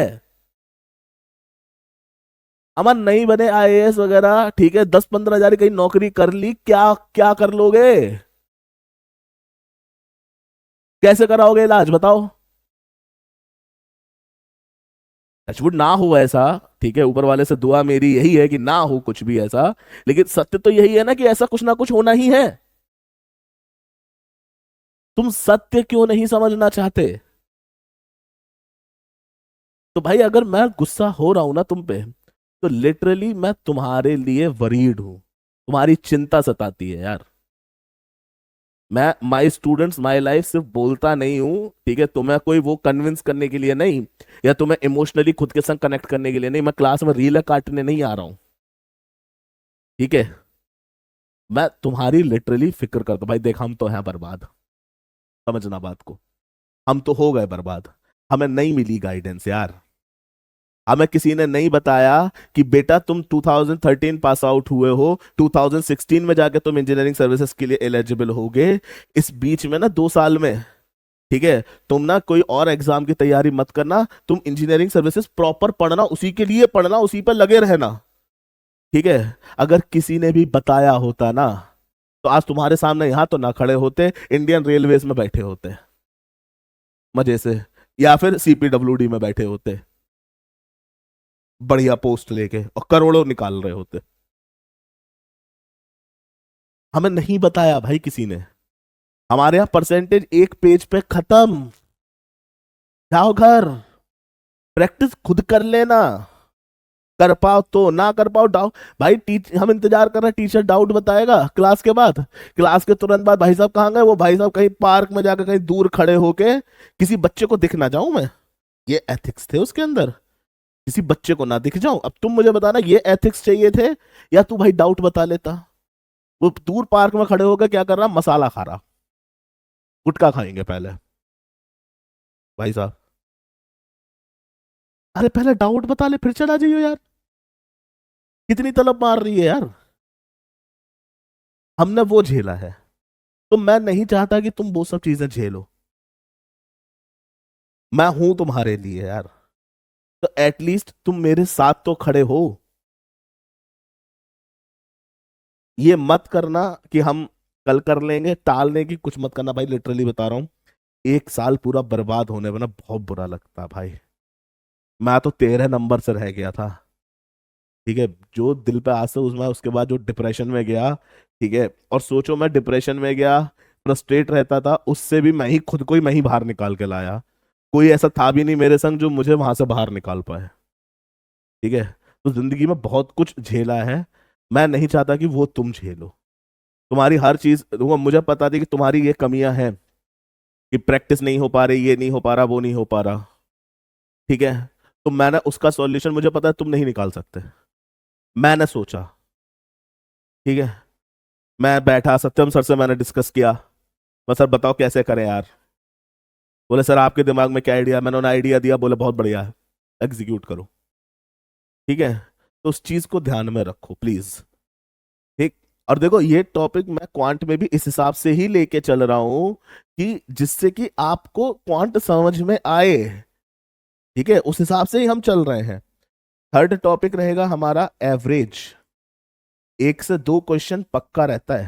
अमन नहीं बने आईएएस वगैरह, ठीक है, 10-15 हजार कहीं नौकरी कर ली, क्या क्या कर लोगे? कैसे कराओगे इलाज बताओ? टचवुड ना हो ऐसा। ठीक है, ऊपर वाले से दुआ मेरी यही है कि ना हो कुछ भी ऐसा। लेकिन सत्य तो यही है ना कि ऐसा कुछ ना कुछ होना ही है। तुम सत्य क्यों नहीं समझना चाहते? तो भाई अगर मैं गुस्सा हो रहा हूं ना तुम पे, तो लिटरली मैं तुम्हारे लिए वरीड हूं। तुम्हारी चिंता सताती है यार। मैं माई स्टूडेंट्स माई लाइफ सिर्फ बोलता नहीं हूं, ठीक है, तुम्हें कोई वो कन्विंस करने के लिए नहीं, या तुम्हें इमोशनली खुद के संग कनेक्ट करने के लिए नहीं। मैं क्लास में रील काटने नहीं आ रहा हूं। ठीक है, मैं तुम्हारी लिटरली फिक्र करता हूं। भाई देख, हम तो हैं बर्बाद, समझना बात को। हम तो हो गए बर्बाद। हमें नहीं मिली गाइडेंस यार। हमें किसी ने नहीं बताया कि बेटा तुम 2013 पास आउट हुए हो, 2016 में जाके तुम इंजीनियरिंग सर्विसेज के लिए एलिजिबल होगे। इस बीच में ना 2 साल में, ठीक है, तुम ना कोई और एग्जाम की तैयारी मत करना, तुम इंजीनियरिंग सर्विसेज प्रॉपर पढ़ना, उसी के लिए पढ़ना, उसी पर लगे रहना। ठीक है, अगर किसी ने भी बताया होता ना, तो आज तुम्हारे सामने यहां तो ना खड़े होते, इंडियन रेलवेज में बैठे होते मजे से, या फिर सीपीडब्ल्यूडी में बैठे होते बढ़िया पोस्ट लेके और करोड़ों निकाल रहे होते। हमें नहीं बताया भाई किसी ने। हमारे यहाँ परसेंटेज एक पेज पे खत्म। जाओ घर, प्रैक्टिस खुद कर लेना। कर पाओ तो, ना कर पाओ डाउट। भाई हम इंतजार कर रहे हैं, टीचर डाउट बताएगा क्लास के बाद। क्लास के तुरंत बाद भाई साहब कहाँ गए? वो भाई साहब कहीं पार्क में जाकर कहीं दूर खड़े होके किसी बच्चे को दिख ना जाऊं मैं। ये एथिक्स थे उसके अंदर, किसी बच्चे को ना दिख जाऊं। अब तुम मुझे बताना, ये एथिक्स चाहिए थे या तू भाई डाउट बता लेता? वो दूर पार्क में खड़े होकर क्या कर रहा, मसाला खा रहा, गुटखा खाएंगे पहले भाई साहब। अरे पहले डाउट बता ले फिर चला जाइयो यार। कितनी तलब मार रही है यार। हमने वो झेला है, तो मैं नहीं चाहता कि तुम वो सब चीजें झेलो। मैं हूं तुम्हारे लिए यार, तो एटलीस्ट तुम मेरे साथ तो खड़े हो। ये मत करना कि हम कल कर लेंगे, टालने की कुछ मत करना भाई, लिटरली बता रहा हूं। 1 साल पूरा बर्बाद होने में ना बहुत बुरा लगता भाई। मैं तो 13 नंबर से रह गया था। ठीक है, जो दिल पे आस है उसमें, उसके बाद जो डिप्रेशन में गया। ठीक है, और सोचो मैं डिप्रेशन में गया, फ्रस्ट्रेट रहता था, उससे भी मैं ही खुद को ही मैं ही बाहर निकाल के लाया। कोई ऐसा था भी नहीं मेरे संग जो मुझे वहां से बाहर निकाल पाए। ठीक है, तो जिंदगी में बहुत कुछ झेला है, मैं नहीं चाहता कि वो तुम झेलो। तुम्हारी हर चीज मुझे पता थी कि तुम्हारी ये कमियां हैं कि प्रैक्टिस नहीं हो पा रही, ये नहीं हो पा रहा, वो नहीं हो पा रहा। ठीक है, तो मैंने उसका सॉल्यूशन, मुझे पता है तुम नहीं निकाल सकते, मैंने सोचा। ठीक है, मैं बैठा सत्यम सर से मैंने डिस्कस किया, बस सर बताओ कैसे करें यार। बोले सर आपके दिमाग में क्या आइडिया, मैंने उन्हें आइडिया दिया, बोले बहुत बढ़िया है, एग्जीक्यूट करो। ठीक है, तो उस चीज को ध्यान में रखो प्लीज। ठीक, और देखो ये टॉपिक मैं क्वांट में भी इस हिसाब से ही लेके चल रहा हूं कि जिससे कि आपको क्वांट समझ में आए। ठीक है, उस हिसाब से ही हम चल रहे हैं। थर्ड टॉपिक रहेगा हमारा एवरेज, 1 से 2 क्वेश्चन पक्का रहता है।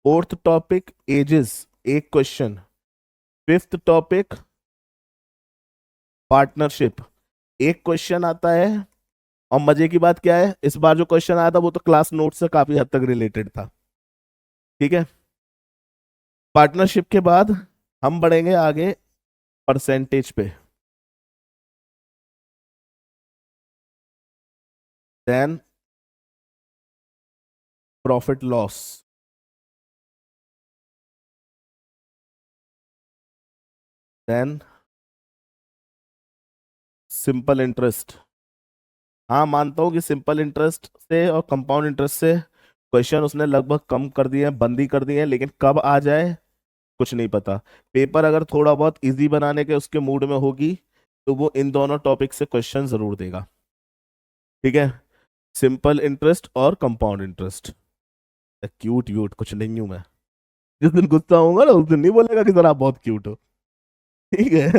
Fourth topic ages, 1 question. Fifth topic partnership, 1 question आता है। और मजे की बात क्या है, इस बार जो क्वेश्चन आया था वो तो क्लास नोट से काफी हद तक रिलेटेड था। ठीक है, पार्टनरशिप के बाद हम बढ़ेंगे आगे परसेंटेज पे, then profit loss, then simple interest. हाँ मानता हूँ कि सिंपल इंटरेस्ट से और कंपाउंड इंटरेस्ट से क्वेश्चन उसने लगभग कम कर दिए हैं, बंद ही कर दिए हैं, लेकिन कब आ जाए कुछ नहीं पता। पेपर अगर थोड़ा बहुत इजी बनाने के उसके मूड में होगी तो वो इन दोनों टॉपिक से क्वेश्चन जरूर देगा। ठीक है, सिंपल इंटरेस्ट और कंपाउंड इंटरेस्ट। क्यूट व्यूट कुछ नहीं हूं मैं, जिस दिन गुस्सा होऊंगा ना उस दिन नहीं बोलेगा कि सर आप बहुत क्यूट हो। ठीक है,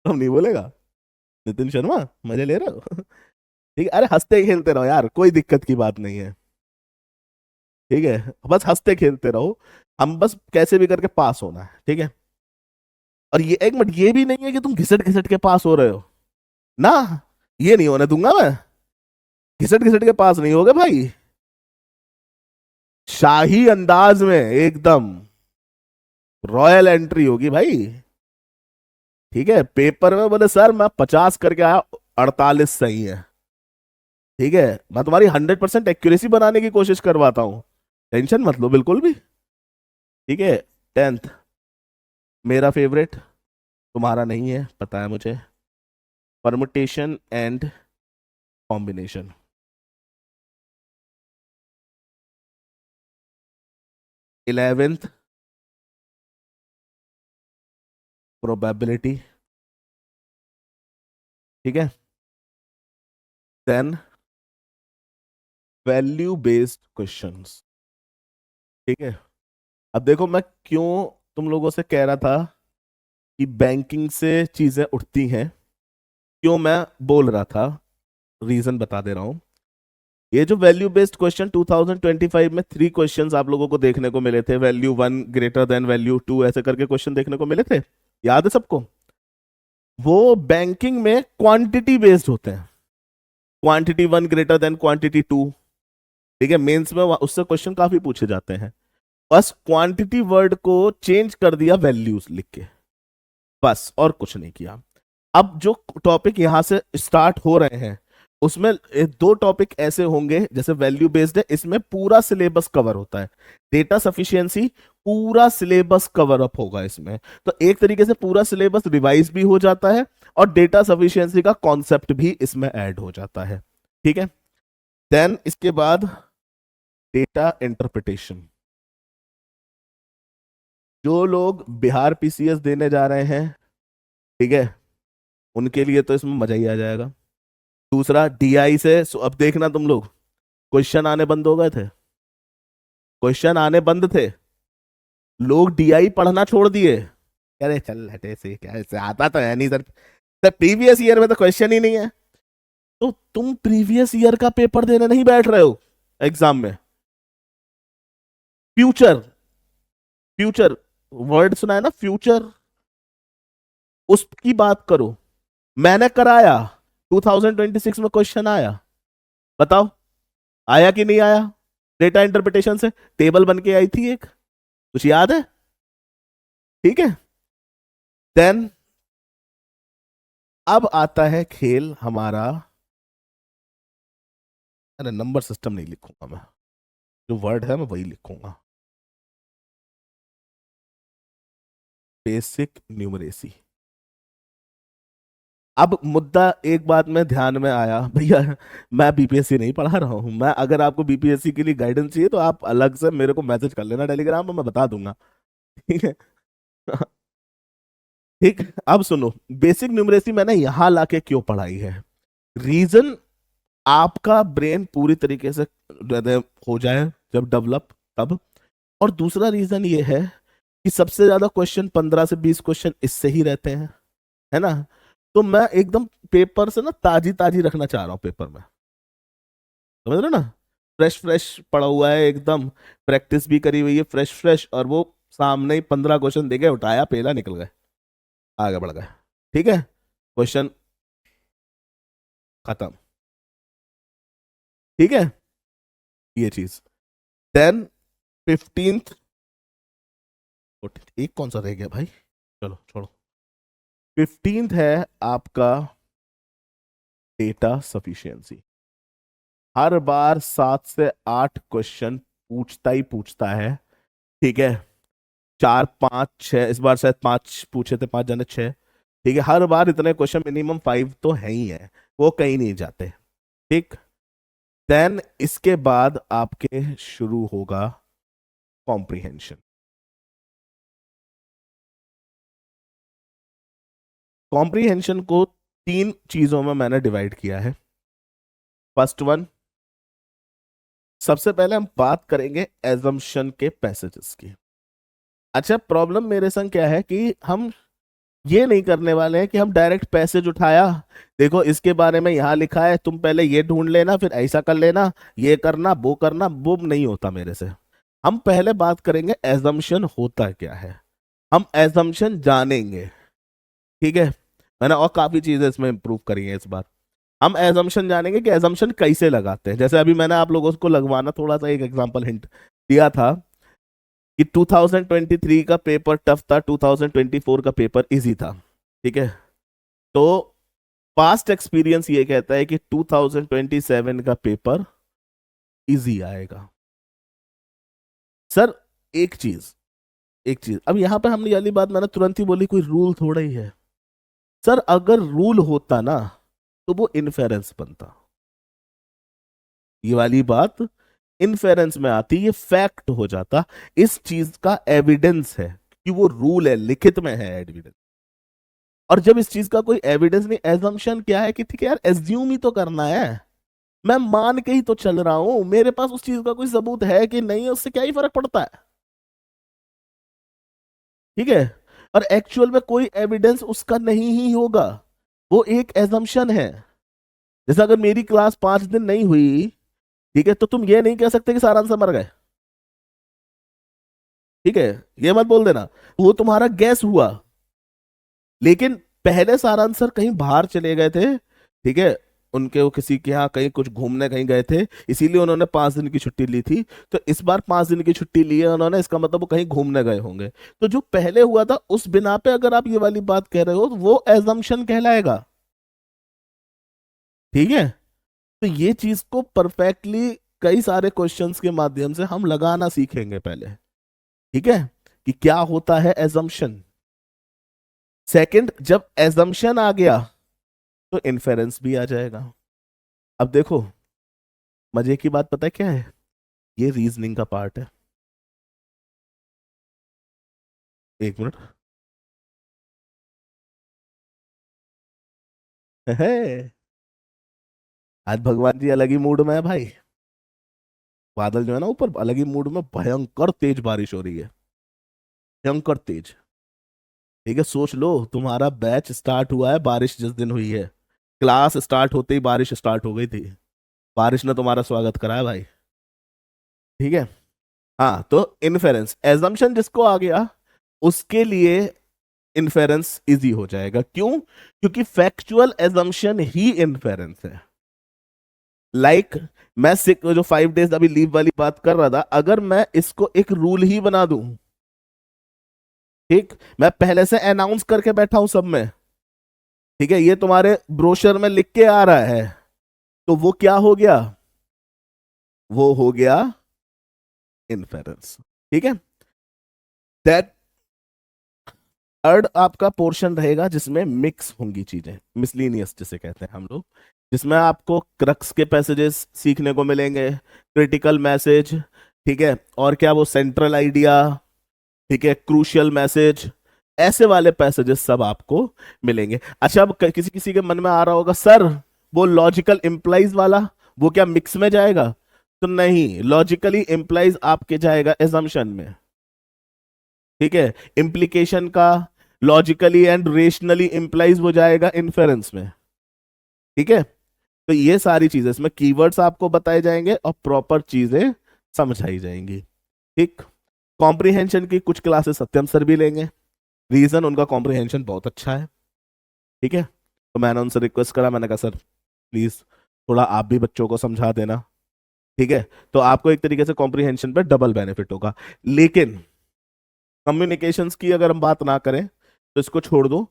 हम नहीं बोलेगा। नितिन शर्मा मजे ले रहे हो? ठीक है, अरे हंसते खेलते रहो यार, कोई दिक्कत की बात नहीं है। ठीक है, बस हंसते खेलते रहो, हम बस कैसे भी करके पास होना है। ठीक है, और ये एक मिनट, ये भी नहीं है कि तुम घिसट घिसट के पास हो रहे हो ना, ये नहीं होने दूंगा मैं। घिसट घिसट के पास नहीं होगे भाई, शाही अंदाज में एकदम रॉयल एंट्री होगी भाई। ठीक है, पेपर में बोले सर मैं 50 करके आया, 48 सही है। ठीक है, मैं तुम्हारी 100% एक्यूरेसी बनाने की कोशिश करवाता हूँ, टेंशन मत लो बिल्कुल भी। ठीक है, 10th मेरा फेवरेट, तुम्हारा नहीं है पता है मुझे, permutation and combination. 11th probability. ठीक है, देन वैल्यू बेस्ड क्वेश्चंस। ठीक है, अब देखो मैं क्यों तुम लोगों से कह रहा था कि बैंकिंग से चीजें उठती हैं, क्यों मैं बोल रहा था, रीजन बता दे रहा हूं। ये जो वैल्यू बेस्ड क्वेश्चन 2025 में 3 क्वेश्चंस आप लोगों को देखने को मिले थे, वैल्यू 1 ग्रेटर देन वैल्यू 2 ऐसे करके क्वेश्चन देखने को मिले थे, याद है सबको? वो बैंकिंग में क्वांटिटी बेस्ड होते हैं, क्वांटिटी 1 ग्रेटर देन क्वांटिटी 2। ठीक है, मेंस में उससे क्वेश्चन काफी पूछे जाते हैं। बस क्वांटिटी वर्ड को चेंज कर दिया वैल्यूज लिख के, बस और कुछ नहीं किया। अब जो टॉपिक यहां से स्टार्ट हो रहे हैं उसमें 2 टॉपिक ऐसे होंगे, जैसे वैल्यू बेस्ड है इसमें पूरा सिलेबस कवर होता है, डेटा सफिशिएंसी पूरा सिलेबस कवर अप होगा इसमें, तो एक तरीके से पूरा सिलेबस रिवाइज भी हो जाता है और डेटा सफिशिएंसी का कॉन्सेप्ट भी इसमें ऐड हो जाता है। ठीक है, देन इसके बाद डेटा इंटरप्रिटेशन। जो लोग बिहार पीसीएस देने जा रहे हैं, ठीक है, उनके लिए तो इसमें मजा ही आ जाएगा। दूसरा डीआई से अब देखना तुम लोग, क्वेश्चन आने बंद हो गए थे, क्वेश्चन आने बंद थे, लोग डीआई पढ़ना छोड़ दिए। अरे चल हटे से, क्या ऐसे आता तो है नहीं सर, सर प्रीवियस ईयर में तो क्वेश्चन ही नहीं है। तो तुम प्रीवियस ईयर का पेपर देने नहीं बैठ रहे हो एग्जाम में, फ्यूचर, फ्यूचर वर्ड सुना है ना, फ्यूचर, उसकी बात करो। मैंने कराया, 2026 में क्वेश्चन आया, बताओ आया कि नहीं आया? डेटा इंटरप्रिटेशन से टेबल बन के आई थी एक, कुछ याद है? ठीक है, देन अब आता है खेल हमारा अरे नंबर सिस्टम नहीं लिखूंगा मैं, जो वर्ड है मैं वही लिखूंगा, बेसिक न्यूमरेसी। अब मुद्दा एक बात में ध्यान में आया भैया, मैं बीपीएससी नहीं पढ़ा रहा हूँ मैं, अगर आपको बीपीएससी के लिए गाइडेंस चाहिए तो आप अलग से मेरे को मैसेज कर लेना टेलीग्राम में, मैं बता दूंगा। ठीक है। ठीक, अब सुनो, बेसिक न्यूमरेसी मैंने यहां लाके क्यों पढ़ाई है, रीजन, आपका ब्रेन पूरी तरीके से हो जाए जब डेवलप, तब। और दूसरा रीजन ये है कि सबसे ज्यादा क्वेश्चन 15 से 20 क्वेश्चन इससे ही रहते हैं, है ना। तो मैं एकदम पेपर से ना ताजी ताजी रखना चाह रहा हूँ पेपर में, समझ रहे हो ना, फ्रेश फ्रेश पड़ा हुआ है एकदम, प्रैक्टिस भी करी हुई है फ्रेश फ्रेश, और वो सामने ही 15 क्वेश्चन देके उठाया, पेला, निकल गए, आगे बढ़ गए। ठीक है, क्वेश्चन खत्म। ठीक है, ये चीज। देन 15th, एक कौन सा रह गया भाई, चलो छोड़ो। 15th है आपका डेटा सफिशिएंसी। हर बार 7 से 8 क्वेश्चन पूछता ही पूछता है। ठीक है, 4 5 6, इस बार शायद 5 पूछे थे, 5 जाने 6। ठीक है, हर बार इतने क्वेश्चन, मिनिमम 5 तो है ही है, वो कहीं नहीं जाते। ठीक, देन इसके बाद आपके शुरू होगा कॉम्प्रिहेंशन। कॉम्प्रिहेंशन को 3 चीजों में मैंने डिवाइड किया है। फर्स्ट वन, सबसे पहले हम बात करेंगे एजम्पशन के पैसेजेस की। अच्छा, प्रॉब्लम मेरे संग क्या है कि हम ये नहीं करने वाले हैं कि हम डायरेक्ट पैसेज उठाया, देखो इसके बारे में यहाँ लिखा है, तुम पहले ये ढूंढ लेना, फिर ऐसा कर लेना, ये करना, वो नहीं होता मेरे से। हम पहले बात करेंगे एजम्पशन होता क्या है, हम एजम्पशन जानेंगे। ठीक है, मैंने और काफी चीजें इसमें इंप्रूव करी हैं इस बार। हम एजम्पशन जानेंगे कि एजम्पशन कैसे लगाते हैं, जैसे अभी मैंने आप लोगों को लगवाना थोड़ा सा एक एग्जांपल हिंट दिया था कि 2023 का पेपर टफ था, 2024 का पेपर इजी था। ठीक है, तो पास्ट एक्सपीरियंस ये कहता है कि 2027 का पेपर इजी आएगा। सर, एक चीज, अब यहां पे हमने वाली बात मैंने तुरंत ही बोली, कोई रूल थोड़ा ही है। सर अगर रूल होता ना तो वो इनफेरेंस बनता, ये वाली बात इनफेरेंस में आती, ये फैक्ट हो जाता, इस चीज का एविडेंस है कि वो रूल है, लिखित में है एविडेंस। और जब इस चीज का कोई एविडेंस नहीं, एजम्पशन क्या है कि ठीक है यार, एज्यूम ही तो करना है, मैं मान के ही तो चल रहा हूं, मेरे पास उस चीज का कोई सबूत है कि नहीं है, उससे क्या ही फर्क पड़ता है। ठीक है, और एक्चुअल में कोई एविडेंस उसका नहीं ही होगा, वो एक एजम्पशन है। जैसे अगर मेरी क्लास 5 दिन नहीं हुई, ठीक है, तो तुम ये नहीं कह सकते कि सारांश मर गए। ठीक है, ये मत बोल देना, वो तुम्हारा गैस हुआ, लेकिन पहले सारांश सर कहीं बाहर चले गए थे। ठीक है, उनके वो किसी के यहाँ कहीं कुछ घूमने कहीं गए थे, इसीलिए उन्होंने 5 दिन की छुट्टी ली थी। तो इस बार 5 दिन की छुट्टी ली है उन्होंने, इसका मतलब वो कहीं घूमने गए होंगे। तो जो पहले हुआ था उस बिना पे अगर आप ये वाली बात कह रहे हो तो वो एजम्पशन कहलाएगा। ठीक है, तो ये चीज को परफेक्टली कई सारे क्वेश्चंस के माध्यम से हम लगाना सीखेंगे पहले। ठीक है, कि क्या होता है एजम्पशन। सेकंड, जब एजम्पशन आ गया तो इन्फेरेंस भी आ जाएगा। अब देखो, मजे की बात पता है क्या है, ये रीजनिंग का पार्ट है। एक मिनट, है, आज भगवान जी अलग ही मूड में है भाई, बादल जो है ना ऊपर, अलग ही मूड में, भयंकर तेज बारिश हो रही है, भयंकर तेज। ठीक है, सोच लो तुम्हारा बैच स्टार्ट हुआ है बारिश जिस दिन हुई है, क्लास स्टार्ट होते ही बारिश स्टार्ट हो गई थी, बारिश ने तुम्हारा स्वागत करा है भाई। ठीक है, हाँ, तो इन्फेरेंस एजम्पशन जिसको आ गया उसके लिए इन्फेरेंस इजी हो जाएगा। क्यों? क्योंकि फैक्चुअल एजम्पशन ही इन्फेरेंस है। लाइक मैं जो 5 डेज अभी लीव वाली बात कर रहा था, अगर मैं इसको एक रूल ही बना दूं, ठीक, मैं पहले से अनाउंस करके बैठा हूं सब में, ठीक है, ये तुम्हारे ब्रोशर में लिख के आ रहा है, तो वो क्या हो गया, वो हो गया इन्फेरेंस। ठीक है। दैट थर्ड आपका पोर्शन रहेगा जिसमें मिक्स होंगी चीजें, मिसलीनियस जिसे कहते हैं हम लोग, जिसमें आपको क्रक्स के पैसेजेस सीखने को मिलेंगे, क्रिटिकल मैसेज, ठीक है, और क्या वो सेंट्रल आइडिया, ठीक है, क्रूशियल मैसेज, ऐसे वाले पैसेजेस सब आपको मिलेंगे। अच्छा, अब किसी किसी के मन में आ रहा होगा सर वो लॉजिकल इंप्लाइज वाला, वो क्या मिक्स में जाएगा? तो नहीं, लॉजिकली इंप्लाइज आपके जाएगा एजम्पशन में, ठीक है, इम्प्लीकेशन का लॉजिकली एंड रेशनली इंप्लाइज हो जाएगा इन्फेरेंस में। ठीक है। तो ये सारी चीजें इसमें कीवर्ड्स आपको बताए जाएंगे और प्रॉपर चीजें समझाई जाएंगी। ठीक। कॉम्प्रिहेंशन की कुछ क्लासेस सत्यम सर भी लेंगे, रीजन उनका कॉम्प्रिहेंशन बहुत अच्छा है। ठीक है। तो मैंने उनसे रिक्वेस्ट करा, मैंने कहा सर प्लीज थोड़ा आप भी बच्चों को समझा देना। ठीक है। तो आपको एक तरीके से कॉम्प्रिहेंशन पे डबल बेनिफिट होगा। लेकिन कम्युनिकेशंस की अगर हम बात ना करें तो इसको छोड़ दो,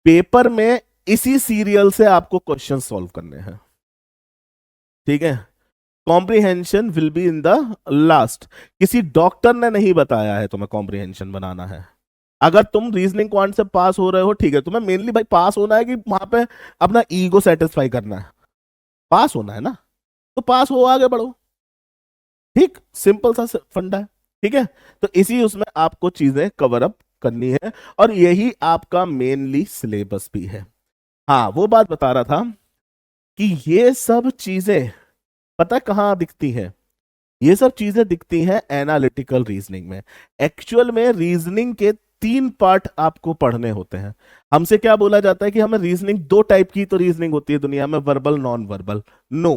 पेपर में इसी सीरियल से आपको क्वेश्चन सॉल्व करने हैं। ठीक है। Comprehension will be in the last. किसी डॉक्टर ने नहीं बताया है तुम्हें कॉम्प्रिहेंशन बनाना है। अगर तुम रीजनिंग क्वांट से पास हो रहे हो, ठीक है, तुम्हें मेनली भाई पास होना है कि वहां पे अपना ईगो सेटिस्फाई करना है? पास होना है ना, तो पास हो, आगे बढ़ो। ठीक, सिंपल सा फंडा है। ठीक है। तो इसी उसमें आपको चीजें कवर अप करनी है, और यही आपका मेनली सिलेबस भी है। हाँ, वो बात बता रहा था कि ये सब चीजें पता है कहाँ दिखती हैं? ये सब चीजें दिखती हैं एनालिटिकल रीजनिंग में। एक्चुअल में रीजनिंग के तीन पार्ट आपको पढ़ने होते हैं। हमसे क्या बोला जाता है कि हमें रीजनिंग दो टाइप की तो रीजनिंग होती है दुनिया में, verbal non verbal. No,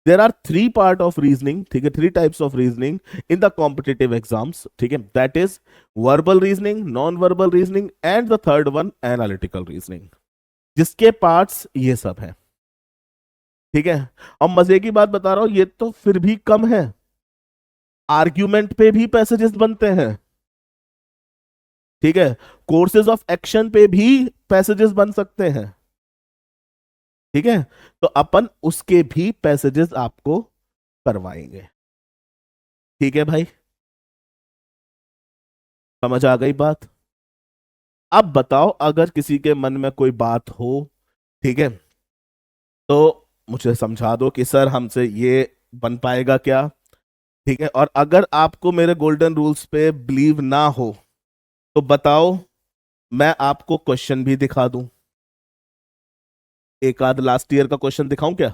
there are three part of reasoning, ठीक है, three types of reasoning in the competitive exams. ठीक है, that is verbal reasoning, non verbal reasoning and the third one analytical reasoning, जिसके parts ये सब हैं। ठीक है। और मजे की बात बता रहा हूं, ये तो फिर भी कम है, आर्ग्यूमेंट पे भी पैसेजेस बनते हैं। ठीक है। कोर्सेज ऑफ एक्शन पे भी पैसेजेस बन सकते हैं। ठीक है। तो अपन उसके भी पैसेजेस आपको करवाएंगे। ठीक है भाई, समझ आ गई बात? अब बताओ अगर किसी के मन में कोई बात हो, ठीक है, तो मुझे समझा दो कि सर हमसे ये बन पाएगा क्या? ठीक है। और अगर आपको मेरे गोल्डन रूल्स पे बिलीव ना हो तो बताओ, मैं आपको क्वेश्चन भी दिखा दूं। एक आध लास्ट ईयर का क्वेश्चन दिखाऊं क्या,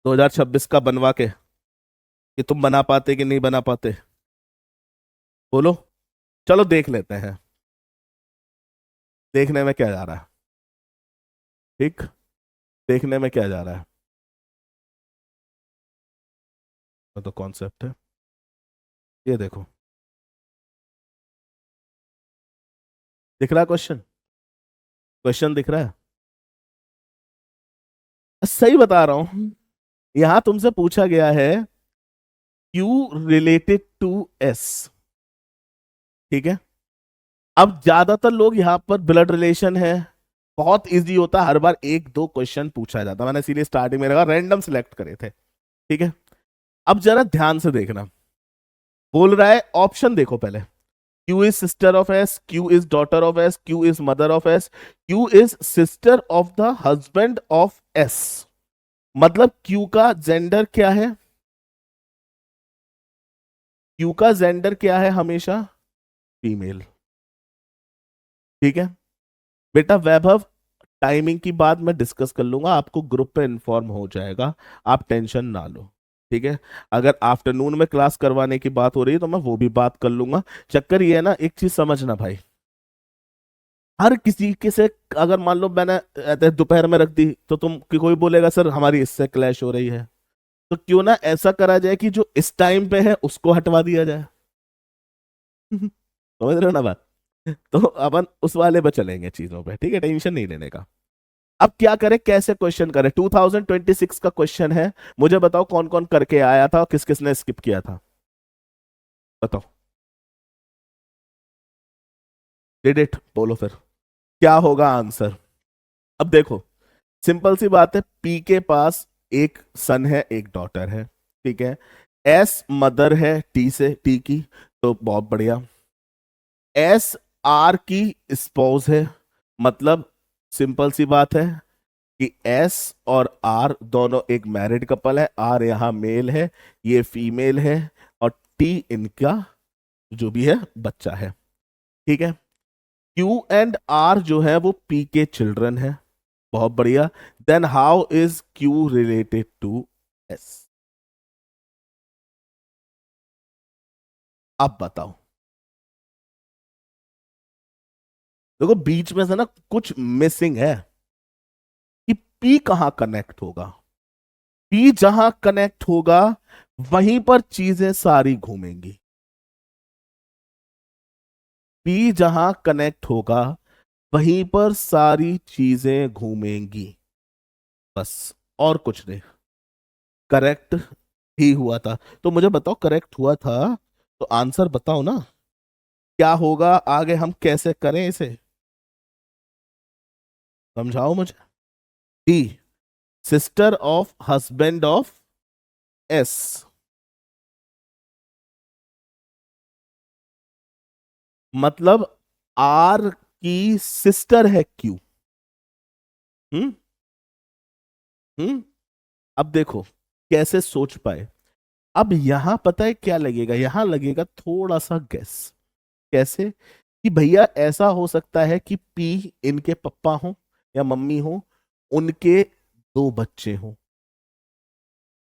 2026 का बनवा के, कि तुम बना पाते कि नहीं बना पाते? बोलो। चलो देख लेते हैं, देखने में क्या जा रहा है। ठीक, देखने में क्या जा रहा है। तो कॉन्सेप्ट है, ये देखो, दिख रहा है क्वेश्चन? क्वेश्चन दिख रहा है? सही बता रहा हूं। यहां तुमसे पूछा गया है क्यू रिलेटेड टू एस। ठीक है। अब ज्यादातर लोग यहां पर ब्लड रिलेशन है, बहुत इजी होता है, हर बार एक दो क्वेश्चन पूछा जाता, मैंने इसीलिए स्टार्टिंग में रखा, रैंडम सिलेक्ट करे थे। ठीक है। अब जरा ध्यान से देखना, बोल रहा है ऑप्शन देखो पहले, Q is sister of S, Q is daughter of S, Q is mother of S, Q is sister of the husband of S. मतलब क्यू का जेंडर क्या है? क्यू का जेंडर क्या है? हमेशा फीमेल। ठीक है। बेटा वैभव, टाइमिंग की बात मैं डिस्कस कर लूंगा, आपको ग्रुप पे इन्फॉर्म हो जाएगा, आप टेंशन ना लो। ठीक है। अगर आफ्टरनून में क्लास करवाने की बात हो रही है तो मैं वो भी बात कर लूंगा। चक्कर ये है ना, एक चीज समझना भाई, हर किसी के से अगर मान लो मैंने दोपहर में रख दी तो तुम कि कोई बोलेगा सर हमारी इससे क्लैश हो रही है, तो क्यों ना ऐसा करा जाए कि जो इस टाइम पे है उसको हटवा दिया जाए। समझ रहे हो ना बात? तो अपन उस वाले पे चलेंगे चीजों पे, ठीक है, टेंशन नहीं लेने का। अब क्या करें, कैसे क्वेश्चन करें? 2026 का क्वेश्चन है, मुझे बताओ कौन कौन करके आया था और किस किसने स्किप किया था? बताओ। डिड इट, बोलो फिर क्या होगा आंसर। अब देखो, सिंपल सी बात है, पी के पास एक सन है एक डॉटर है। ठीक है। एस मदर है टी से, टी की, तो बहुत बढ़िया। एस आर की स्पाउस है, मतलब सिंपल सी बात है कि एस और आर दोनों एक मैरिड कपल है, आर यहां मेल है, ये फीमेल है, और टी इनका जो भी है बच्चा है। ठीक है। क्यू एंड आर जो है वो पी के चिल्ड्रन है, बहुत बढ़िया। Then how is Q related to S? अब बताओ। देखो बीच में से ना कुछ मिसिंग है कि पी कहां कनेक्ट होगा। पी जहां कनेक्ट होगा वहीं पर चीजें सारी घूमेंगी। पी जहां कनेक्ट होगा वहीं पर सारी चीजें घूमेंगी, बस, और कुछ नहीं। करेक्ट ही हुआ था, तो मुझे बताओ करेक्ट हुआ था तो आंसर बताओ ना, क्या होगा आगे, हम कैसे करें इसे, समझाओ मुझे। D, sister of husband of S, मतलब आर की सिस्टर है क्यू। हम्म। हम्म। अब देखो कैसे सोच पाए। अब यहां पता है क्या लगेगा, यहां लगेगा थोड़ा सा गैस। कैसे? कि भैया ऐसा हो सकता है कि पी इनके पप्पा हो या मम्मी हो, उनके दो बच्चे हों,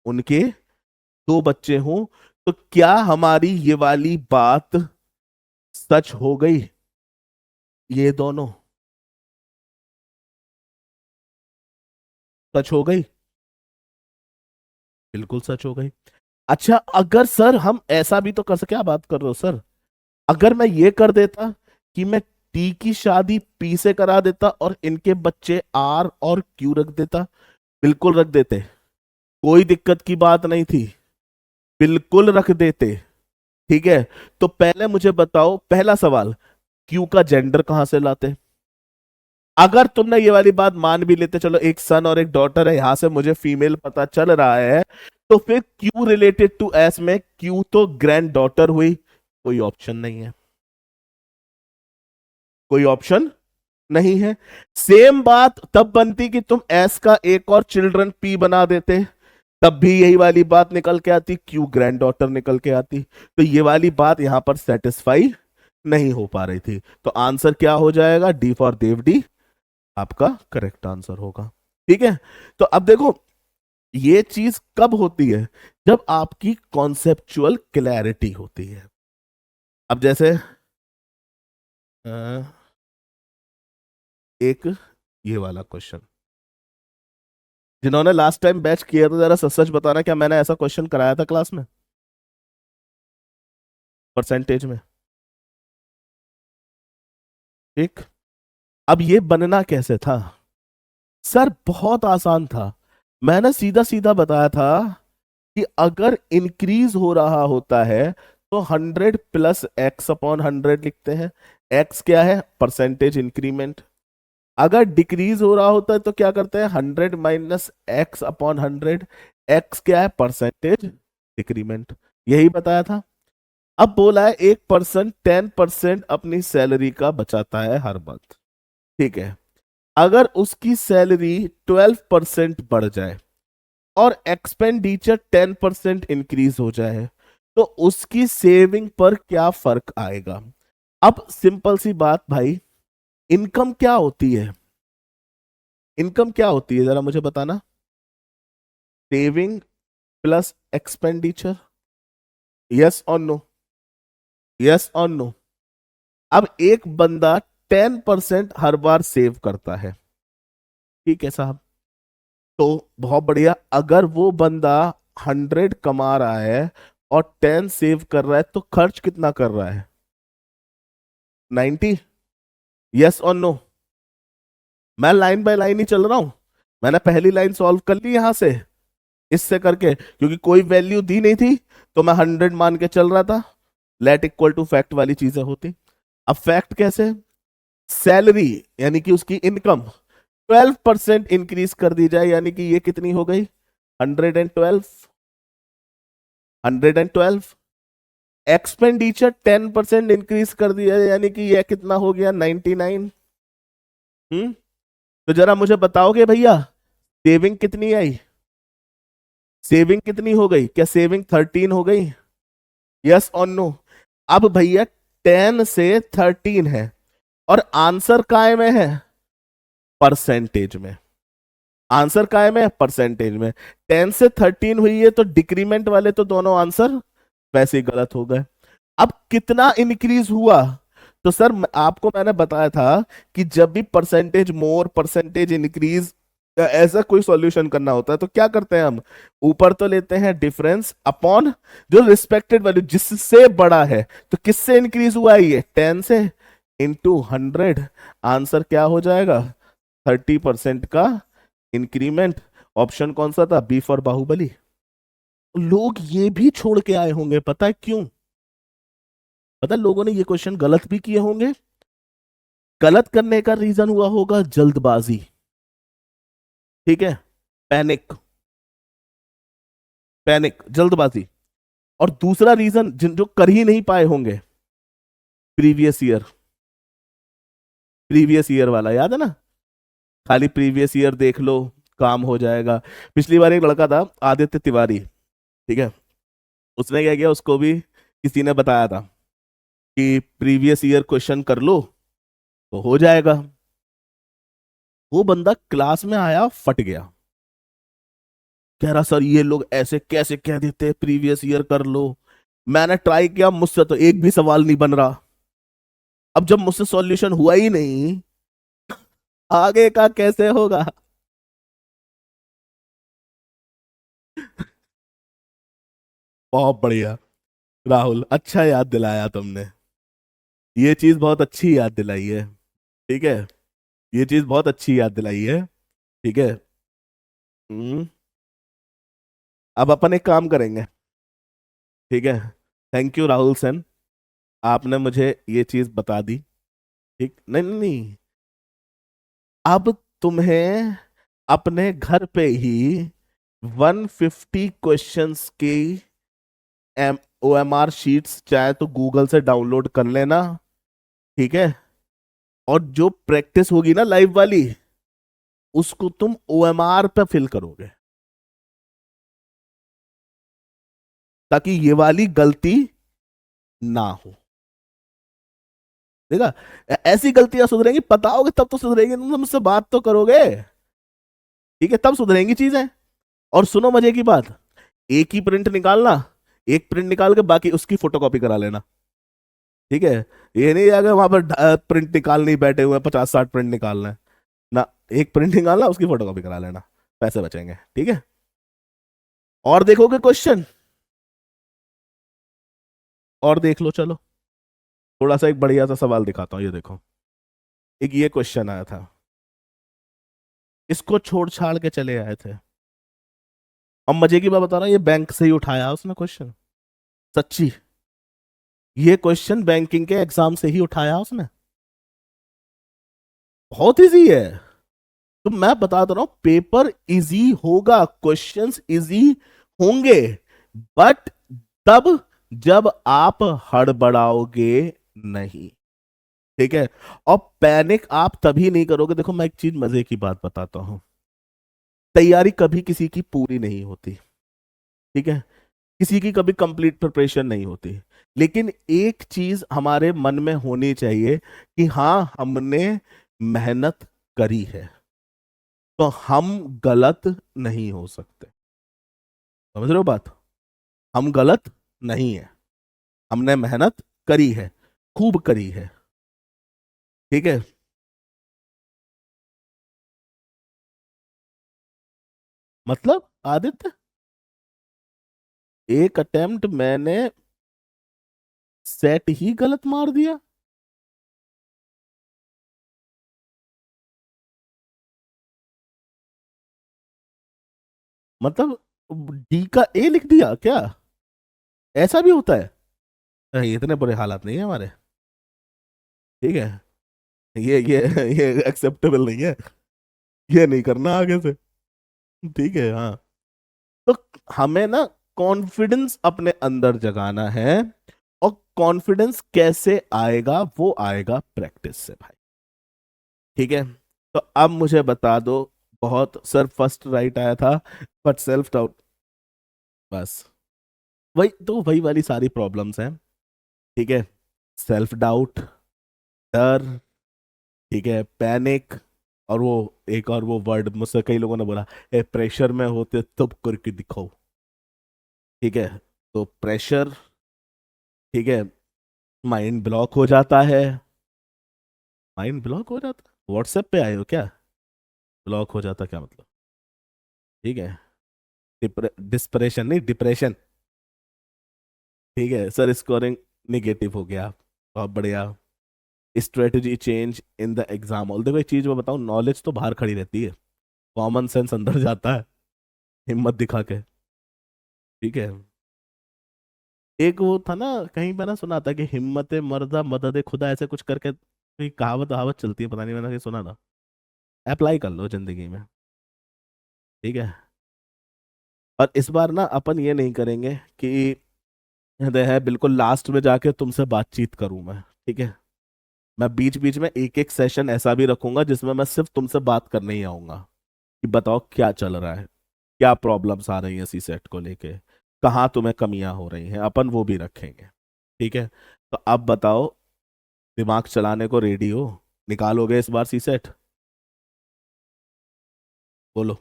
उनके दो बच्चे हों, तो क्या हमारी ये वाली बात सच हो गई? ये दोनों सच हो गई, बिल्कुल सच हो गई। अच्छा अगर सर हम ऐसा भी तो कर सके, क्या बात कर रहे हो सर, अगर मैं ये कर देता कि मैं टी की शादी पी से करा देता और इनके बच्चे आर और क्यू रख देता, बिल्कुल रख देते, कोई दिक्कत की बात नहीं थी, बिल्कुल रख देते। ठीक है। तो पहले मुझे बताओ, पहला सवाल, क्यू का जेंडर कहां से लाते? अगर तुमने ये वाली बात मान भी लेते, चलो एक सन और एक डॉटर है, यहां से मुझे फीमेल पता चल रहा है, तो फिर क्यू रिलेटेड टू एस में क्यू तो ग्रैंड डॉटर हुई, कोई ऑप्शन नहीं है, कोई ऑप्शन नहीं है। सेम बात तब बनती कि तुम एस का एक और चिल्ड्रन पी बना देते, तब भी यही वाली बात निकल के आती, क्यू ग्रैंड डॉटर निकल के आती। तो ये वाली बात यहां पर सेटिस्फाई नहीं हो पा रही थी, तो आंसर क्या हो जाएगा? डी फॉर देवडी आपका करेक्ट आंसर होगा। ठीक है। तो अब देखो ये चीज कब होती है, जब आपकी कॉन्सेप्चुअल क्लैरिटी होती है। अब जैसे अ, एक ये वाला क्वेश्चन, जिन्होंने लास्ट टाइम बैच किया था जरा सच सच बताना, क्या मैंने ऐसा क्वेश्चन कराया था क्लास में परसेंटेज में? ठीक। अब ये बनना कैसे था सर? बहुत आसान था, मैंने सीधा सीधा बताया था कि अगर इंक्रीज हो रहा होता है तो 100 + x/100 लिखते हैं। x क्या है? Percentage increment. अगर डिक्रीज हो रहा होता है तो क्या करते हैं? 100 - x/100। x क्या है? Percentage decrement. यही बताया था। अब बोला है 1% 10% अपनी सैलरी का बचाता है हर मंथ। ठीक है। अगर उसकी सैलरी 12% बढ़ जाए और एक्सपेंडिचर 10% इंक्रीज हो जाए, तो उसकी सेविंग पर क्या फर्क आएगा? अब सिंपल सी बात भाई, इनकम क्या होती है? इनकम क्या होती है जरा मुझे बताना। सेविंग प्लस एक्सपेंडिचर, यस और नो, यस और नो। अब एक बंदा 10% हर बार सेव करता है, ठीक है साहब, तो बहुत बढ़िया। अगर वो बंदा 100 कमा रहा है और 10 सेव कर रहा है, तो खर्च कितना कर रहा है? 90, यस और नो। मैं लाइन बाय लाइन ही चल रहा हूं, मैंने पहली लाइन सॉल्व कर ली यहां से, इससे करके, क्योंकि कोई वैल्यू दी नहीं थी तो मैं 100 मान के चल रहा था, लेट इक्वल टू फैक्ट वाली चीजें होती। अब फैक्ट कैसे? सैलरी यानी कि उसकी इनकम 12% इंक्रीज कर दी जाए, यानी कि ये कितनी हो गई? 112। 112। एक्सपेंडिचर 10% इंक्रीज कर दिया, यानी कि यह कितना हो गया, 99। तो जरा मुझे बताओगे भैया, सेविंग कितनी आई? सेविंग कितनी हो गई? क्या सेविंग 13 हो गई? यस और नो? अब भैया 10 से 13 है, और आंसर काय में है? परसेंटेज में। आंसर काय में है? परसेंटेज में। 10 से 13 हुई है, तो डिक्रीमेंट वाले तो दोनों आंसर वैसे ही गलत हो गए। अब कितना इंक्रीज हुआ? तो सर आपको मैंने बताया था कि जब भी परसेंटेज मोर, परसेंटेज इंक्रीज, ऐसा कोई सॉल्यूशन करना होता है तो क्या करते हैं हम? ऊपर तो लेते हैं डिफरेंस अपॉन जो रिस्पेक्टेड वैल्यू जिससे बड़ा है। तो किससे इंक्रीज हुआ है? ये 10 से, इंटू 100। आंसर क्या हो जाएगा? 30% का इंक्रीमेंट। ऑप्शन कौन सा था? B for Baahubali. लोग ये भी छोड़ के आए होंगे, पता है क्यों? पता है लोगों ने ये क्वेश्चन गलत भी किए होंगे। गलत करने का रीजन हुआ होगा जल्दबाजी, ठीक है, पैनिक। पैनिक, जल्दबाजी। और दूसरा रीजन जिन जो कर ही नहीं पाए होंगे, प्रीवियस ईयर। प्रीवियस ईयर वाला याद है ना? खाली प्रीवियस ईयर देख लो, काम हो जाएगा। पिछली बार एक लड़का था, आदित्य तिवारी, ठीक है, उसने क्या किया, उसको भी किसी ने बताया था कि प्रीवियस ईयर क्वेश्चन कर लो तो हो जाएगा। वो बंदा क्लास में आया, फट गया, कह रहा सर ये लोग ऐसे कैसे कह देते हैं, प्रीवियस ईयर कर लो। मैंने ट्राई किया, मुझसे तो एक भी सवाल नहीं बन रहा। अब जब मुझसे सॉल्यूशन हुआ ही नहीं, आगे का कैसे होगा? बहुत बढ़िया राहुल, अच्छा याद दिलाया तुमने। ये चीज बहुत अच्छी याद दिलाई है, ठीक है, ये चीज बहुत अच्छी याद दिलाई है, ठीक है। हम्म। अब अपन एक काम करेंगे, ठीक है। थैंक यू राहुल सेन, आपने मुझे ये चीज बता दी। ठीक, नहीं नहीं नहीं, अब तुम्हें अपने घर पे ही 150 क्वेश्चंस की OMR शीट्स चाहे तो गूगल से डाउनलोड कर लेना, ठीक है। और जो प्रैक्टिस होगी ना लाइव वाली, उसको तुम OMR पे फिल करोगे, ताकि ये वाली गलती ना हो। देखा, ऐसी गलतियां सुधरेंगी, बताओगे तब तो सुधरेंगी, तुम मुझसे बात तो करोगे, ठीक है, तब सुधरेंगी चीजें। और सुनो मजे की बात, एक ही प्रिंट निकालना, एक प्रिंट निकाल के बाकी उसकी फोटोकॉपी करा लेना, ठीक है। ये नहीं अगर वहां पर प्रिंट निकाल नहीं बैठे हुए 50-60 प्रिंट निकालना है ना, एक प्रिंट निकालना, उसकी फोटोकॉपी करा लेना, पैसे बचेंगे, ठीक है। और देखोगे क्वेश्चन? और देख लो, चलो थोड़ा सा एक बढ़िया सा सवाल दिखाता हूँ, ये देखो। एक ये क्वेश्चन आया था, इसको छोड़ छाड़ के चले आए थे। अब मजे की बात बता रहा हूँ, ये बैंक से ही उठाया उसने क्वेश्चन, सच्ची। ये क्वेश्चन बैंकिंग के एग्जाम से ही उठाया उसने। बहुत इजी है। तो मैं बता दे रहा हूं, पेपर इजी होगा, क्वेश्चंस इजी होंगे, बट तब जब आप हड़बड़ाओगे नहीं, ठीक है। और पैनिक आप तभी नहीं करोगे। देखो मैं एक चीज मजे की बात बताता हूं, तैयारी कभी किसी की पूरी नहीं होती, ठीक है, किसी की कभी कंप्लीट प्रिपरेशन नहीं होती। लेकिन एक चीज हमारे मन में होनी चाहिए कि हाँ हमने मेहनत करी है, तो हम गलत नहीं हो सकते। समझ रहे हो बात? हम गलत नहीं है, हमने मेहनत करी है, खूब करी है, ठीक है। मतलब आदित्य, एक अटेम्प्ट मैंने सेट ही गलत मार दिया? मतलब डी का ए लिख दिया क्या? ऐसा भी होता है? नहीं, इतने बुरे हालात नहीं है हमारे, ठीक है। ये ये एक्सेप्टेबल नहीं है, ये नहीं करना आगे से, ठीक है। हाँ, तो हमें ना कॉन्फिडेंस अपने अंदर जगाना है। और कॉन्फिडेंस कैसे आएगा? वो आएगा प्रैक्टिस से भाई। ठीक है, तो अब मुझे बता दो, बहुत सर फर्स्ट राइट आया था बट सेल्फ डाउट, बस वही तो वही वाली सारी प्रॉब्लम्स हैं। ठीक है, सेल्फ डाउट, डर, ठीक है, पैनिक, और वो एक और वो वर्ड मुझसे कई लोगों ने बोला, ए प्रेशर में होते तब करके दिखाओ। ठीक है, तो प्रेशर, ठीक है, माइंड ब्लॉक हो जाता है। माइंड ब्लॉक हो जाता, व्हाट्सएप पे आए हो क्या? ब्लॉक हो जाता क्या मतलब? ठीक है, डिस्प्रेशन नहीं, डिप्रेशन। ठीक है सर, स्कोरिंग निगेटिव हो गया, बहुत बढ़िया। Strategy change in the exam hall. देखो एक चीज मैं बताऊं, नॉलेज तो बाहर खड़ी रहती है, कॉमन सेंस अंदर जाता है, हिम्मत दिखा के। ठीक है, एक वो था ना, कहीं मैंने सुना था कि हिम्मत मर्दा मदद खुदा, ऐसे कुछ करके कोई कहावत वहावत चलती है, पता नहीं, मैंने कहीं सुना था। अप्लाई कर लो जिंदगी में। ठीक है, और इस बार ना अपन ये नहीं करेंगे कि ये है बिल्कुल लास्ट में जाके तुमसे बातचीत करूं मैं। ठीक है, मैं बीच बीच में एक एक सेशन ऐसा भी रखूंगा जिसमें मैं सिर्फ तुमसे बात करने ही आऊंगा, कि बताओ क्या चल रहा है, क्या प्रॉब्लम्स आ रही हैं सी सेट को लेके, कहाँ तुम्हें कमियां हो रही हैं, अपन वो भी रखेंगे। ठीक है, तो अब बताओ, दिमाग चलाने को रेडी हो? निकालोगे इस बार सी सेट? बोलो,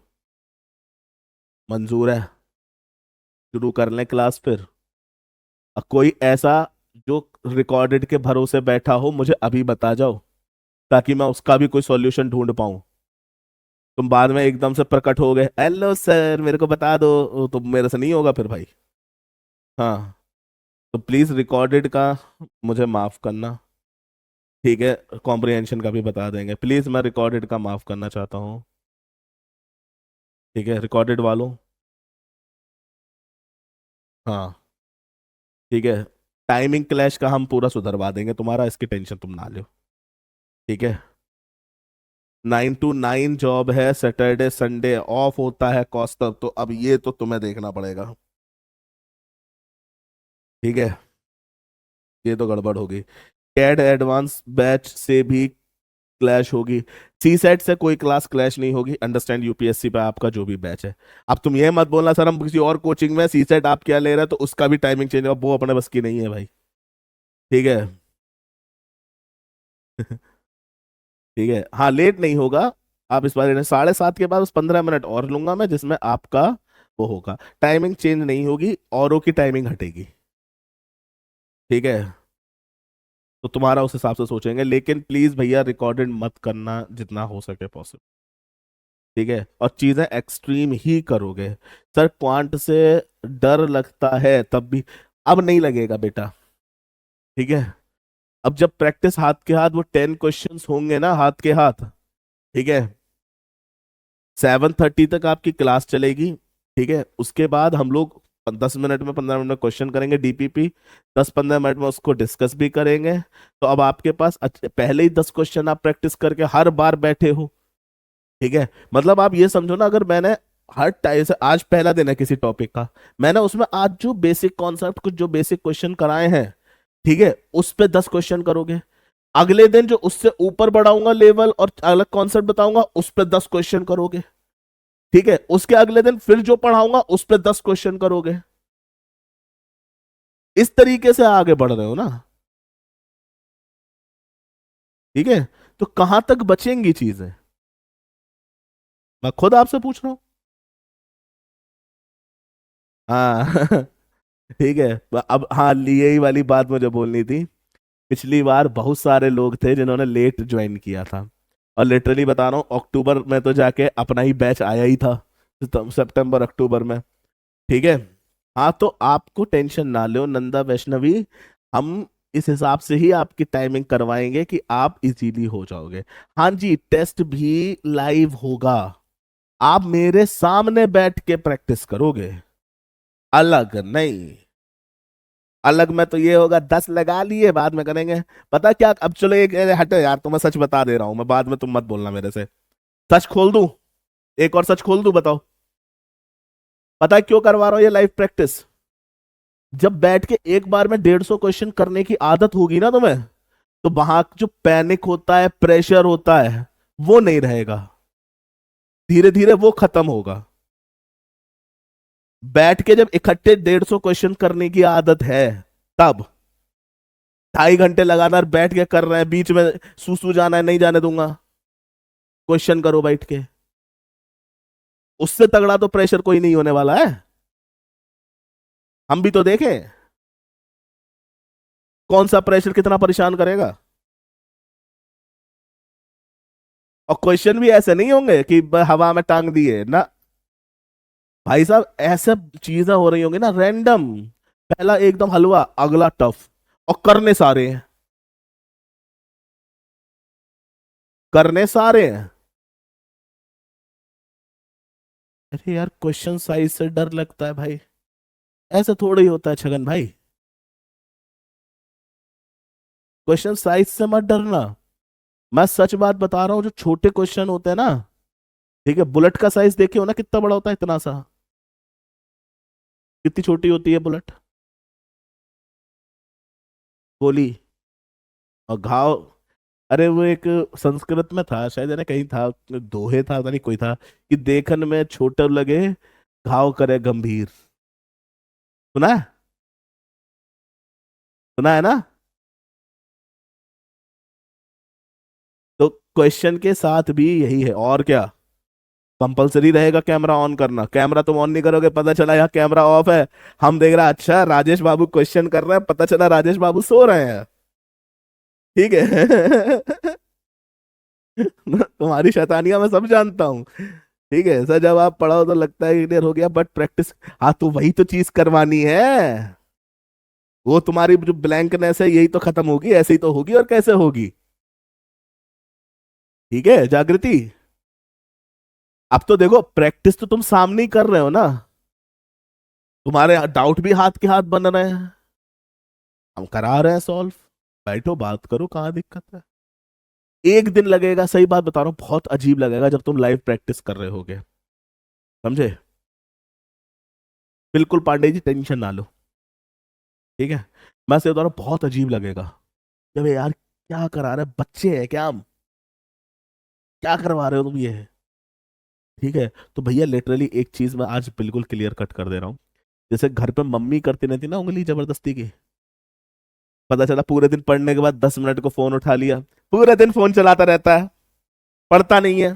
मंजूर है? शुरू कर लें क्लास फिर? कोई ऐसा जो रिकॉर्डेड के भरोसे बैठा हो मुझे अभी बता जाओ, ताकि मैं उसका भी कोई सॉल्यूशन ढूंढ पाऊं। तुम बाद में एकदम से प्रकट हो गए, हेलो सर मेरे को बता दो, तो मेरे से नहीं होगा फिर भाई। हाँ, तो प्लीज रिकॉर्डेड का मुझे माफ करना। ठीक है, कॉम्प्रिहेंशन का भी बता देंगे, प्लीज मैं रिकॉर्डेड का माफ करना चाहता हूँ। ठीक है, रिकॉर्डेड वालों। हाँ, ठीक है, टाइमिंग क्लैश का हम पूरा सुधरवा देंगे तुम्हारा, इसकी टेंशन तुम ना लो। ठीक है, 9 to 9 जॉब है, सैटरडे संडे ऑफ होता है कॉस्टअप, तो अब ये तो तुम्हें देखना पड़ेगा। ठीक है, ये तो गड़बड़ होगी। कैड एडवांस बैच से भी क्लैश होगी, सी सेट से कोई क्लास क्लैश नहीं होगी, अंडरस्टैंड यूपीएससी पे आपका जो भी बैच है। अब तुम ये मत बोलना सर हम किसी और कोचिंग में सी सेट आप क्या ले रहे हैं तो उसका भी टाइमिंग चेंज होगा, वो अपने बस की नहीं है भाई। ठीक है ठीक है, हाँ लेट नहीं होगा। आप इस बार 7:30 के बाद उस 15 मिनट और लूंगा मैं, जिसमें आपका वो होगा, टाइमिंग चेंज नहीं होगी, औरों की टाइमिंग हटेगी। ठीक है, तो तुम्हारा उस हिसाब से सोचेंगे, लेकिन प्लीज भैया रिकॉर्डेड मत करना जितना हो सके पॉसिबल। ठीक है, और चीजें एक्सट्रीम ही करोगे। सर क्वांट से डर लगता है तब भी, अब नहीं लगेगा बेटा। ठीक है, अब जब प्रैक्टिस हाथ के हाथ वो 10 क्वेश्चंस होंगे ना हाथ के हाथ, ठीक है, 7:30 तक आपकी क्लास चलेगी। ठीक है, उसके बाद हम लोग 10 मिनट में 15 मिनट में क्वेश्चन करेंगे डीपीपी, 10-15 मिनट में उसको डिस्कस भी करेंगे। तो अब आपके पास पहले ही 10 क्वेश्चन आप प्रैक्टिस करके हर बार बैठे हो। ठीक है, मतलब आप ये समझो ना, अगर मैंने हर टाइम से, आज पहला दिन है किसी टॉपिक का, मैंने उसमें आज जो बेसिक कॉन्सेप्ट कुछ जो बेसिक क्वेश्चन कराए हैं, ठीक है, उस पे 10 क्वेश्चन करोगे। अगले दिन जो उससे ऊपर बढ़ाऊंगा लेवल और अलग कॉन्सेप्ट बताऊंगा, उस पे 10 क्वेश्चन करोगे। ठीक है, उसके अगले दिन फिर जो पढ़ाऊंगा उस पे 10 क्वेश्चन करोगे। इस तरीके से आगे बढ़ रहे हो ना? ठीक है, तो कहां तक बचेंगी चीजें, मैं खुद आपसे पूछ रहा हूं। हाँ ठीक है, अब हाँ यही वाली बात मुझे बोलनी थी। पिछली बार बहुत सारे लोग थे जिन्होंने लेट ज्वाइन किया था, और लिटरली बता रहा हूँ अक्टूबर में तो जाके अपना ही बैच आया ही था, सितंबर अक्टूबर में। ठीक है, हाँ तो आपको टेंशन ना लो नंदा वैष्णवी, हम इस हिसाब से ही आपकी टाइमिंग करवाएंगे कि आप इजीली हो जाओगे। हाँ जी, टेस्ट भी लाइव होगा, आप मेरे सामने बैठ के प्रैक्टिस करोगे, अलग नहीं। अलग में तो ये होगा 10 लगा लिए बाद में करेंगे। पता क्या, अब चलो एक हटो यार, तो मैं सच बता दे रहा हूं मैं, बाद में तुम मत बोलना मेरे से। सच खोल दूं? एक और सच खोल दूं, बताओ? पता है क्यों करवा रहा हूं ये लाइव प्रैक्टिस? जब बैठ के एक बार में 150 क्वेश्चन करने की आदत होगी ना तुम्हें, तो वहां जो पैनिक होता है, प्रेशर होता है, वो नहीं रहेगा। धीरे धीरे वो खत्म होगा। बैठ के जब इकट्ठे 150 क्वेश्चन करने की आदत है, तब 2.5 घंटे लगातार बैठ के कर रहे हैं, बीच में सूसू जाना है, नहीं जाने दूंगा, क्वेश्चन करो बैठ के। उससे तगड़ा तो प्रेशर कोई नहीं होने वाला है। हम भी तो देखें कौन सा प्रेशर कितना परेशान करेगा। और क्वेश्चन भी ऐसे नहीं होंगे कि हवा में टांग दिए ना। भाई साहब ऐसे चीजें हो रही होंगी ना रैंडम, पहला एकदम हलवा, अगला टफ, और करने सारे हैं, करने सारे हैं। अरे यार क्वेश्चन साइज से डर लगता है भाई, ऐसा थोड़ा ही होता है छगन भाई। क्वेश्चन साइज से मत डरना। मैं सच बात बता रहा हूँ, जो छोटे क्वेश्चन होते हैं ना, ठीक है, बुलेट का साइज देखे हो ना कितना बड़ा होता है, इतना सा, कितनी छोटी होती है बुलेट, गोली, और घाव। अरे वो एक संस्कृत में था शायद, है ना, कहीं था, दोहे था, पता नहीं कोई था, कि देखन में छोटे लगे, घाव करे गंभीर। सुना है? सुना है ना? तो क्वेश्चन के साथ भी यही है, और क्या। कंपलसरी रहेगा कैमरा ऑन करना, कैमरा तुम ऑन नहीं करोगे, पता चला यहाँ कैमरा ऑफ है, हम देख रहे हैं, अच्छा राजेश बाबू क्वेश्चन कर रहे हैं, पता चला राजेश बाबू सो रहे हैं। ठीक है। तुम्हारी शैतानियां मैं सब जानता हूँ। ठीक है, सर जब आप पढ़ाओ तो लगता है क्लियर हो गया, बट प्रैक्टिस, हाँ तो वही तो चीज करवानी है। वो तुम्हारी जो ब्लैंकनेस है यही तो खत्म होगी, ऐसे ही तो होगी, और कैसे होगी। ठीक है जागृति। अब तो देखो प्रैक्टिस तो तुम सामने ही कर रहे हो ना, तुम्हारे डाउट भी हाथ के हाथ बन रहे हैं, हम करा रहे हैं सॉल्व। बैठो बात करो, कहाँ दिक्कत है। एक दिन लगेगा, सही बात बता रहा हूँ, बहुत अजीब लगेगा जब तुम लाइव प्रैक्टिस कर रहे होगे, समझे। बिल्कुल पांडे जी टेंशन ना लो, ठीक है। मैं से बता रहा हूँ बहुत अजीब लगेगा जब ये यार क्या करा रहे, बच्चे हैं क्या हम, क्या करवा रहे हो तुम ये। ठीक है, तो भैया लिटरली एक चीज मैं आज बिल्कुल क्लियर कट कर दे रहा हूँ। जैसे घर पे मम्मी करती रहती ना उंगली जबरदस्ती की, पता चला पूरे दिन पढ़ने के बाद 10 मिनट को फोन उठा लिया, पूरे दिन फोन चलाता रहता है, पढ़ता नहीं है।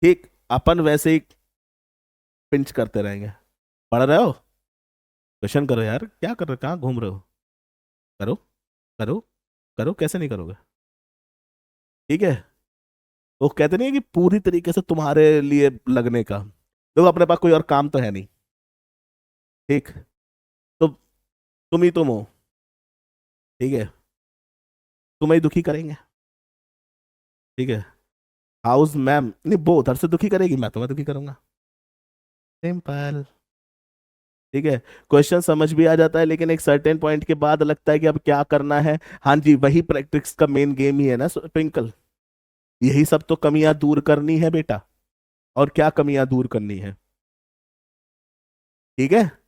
ठीक, अपन वैसे ही पिंच करते रहेंगे। पढ़ रहे हो, क्वेश्चन करो यार, क्या कर रहे हो, कहाँ घूम रहे हो, करो, करो, करो, कैसे नहीं करोगे। ठीक है, वो कहते नहीं है कि पूरी तरीके से तुम्हारे लिए लगने का, देखो अपने पास कोई और काम तो है नहीं। ठीक, तो तुम ही तुम हो, ठीक है, तुम्हें ही दुखी करेंगे। ठीक है, हाउस मैम नहीं, वो उधर से दुखी करेगी, मैं तुम्हें दुखी करूंगा, सिंपल। ठीक है, क्वेश्चन समझ भी आ जाता है, लेकिन एक सर्टेन पॉइंट के बाद लगता है कि अब क्या करना है। हाँ जी, वही प्रैक्टिस का मेन गेम ही है ना ट्विंकल, यही सब तो कमियां दूर करनी है बेटा, और क्या कमियां दूर करनी है। ठीक है।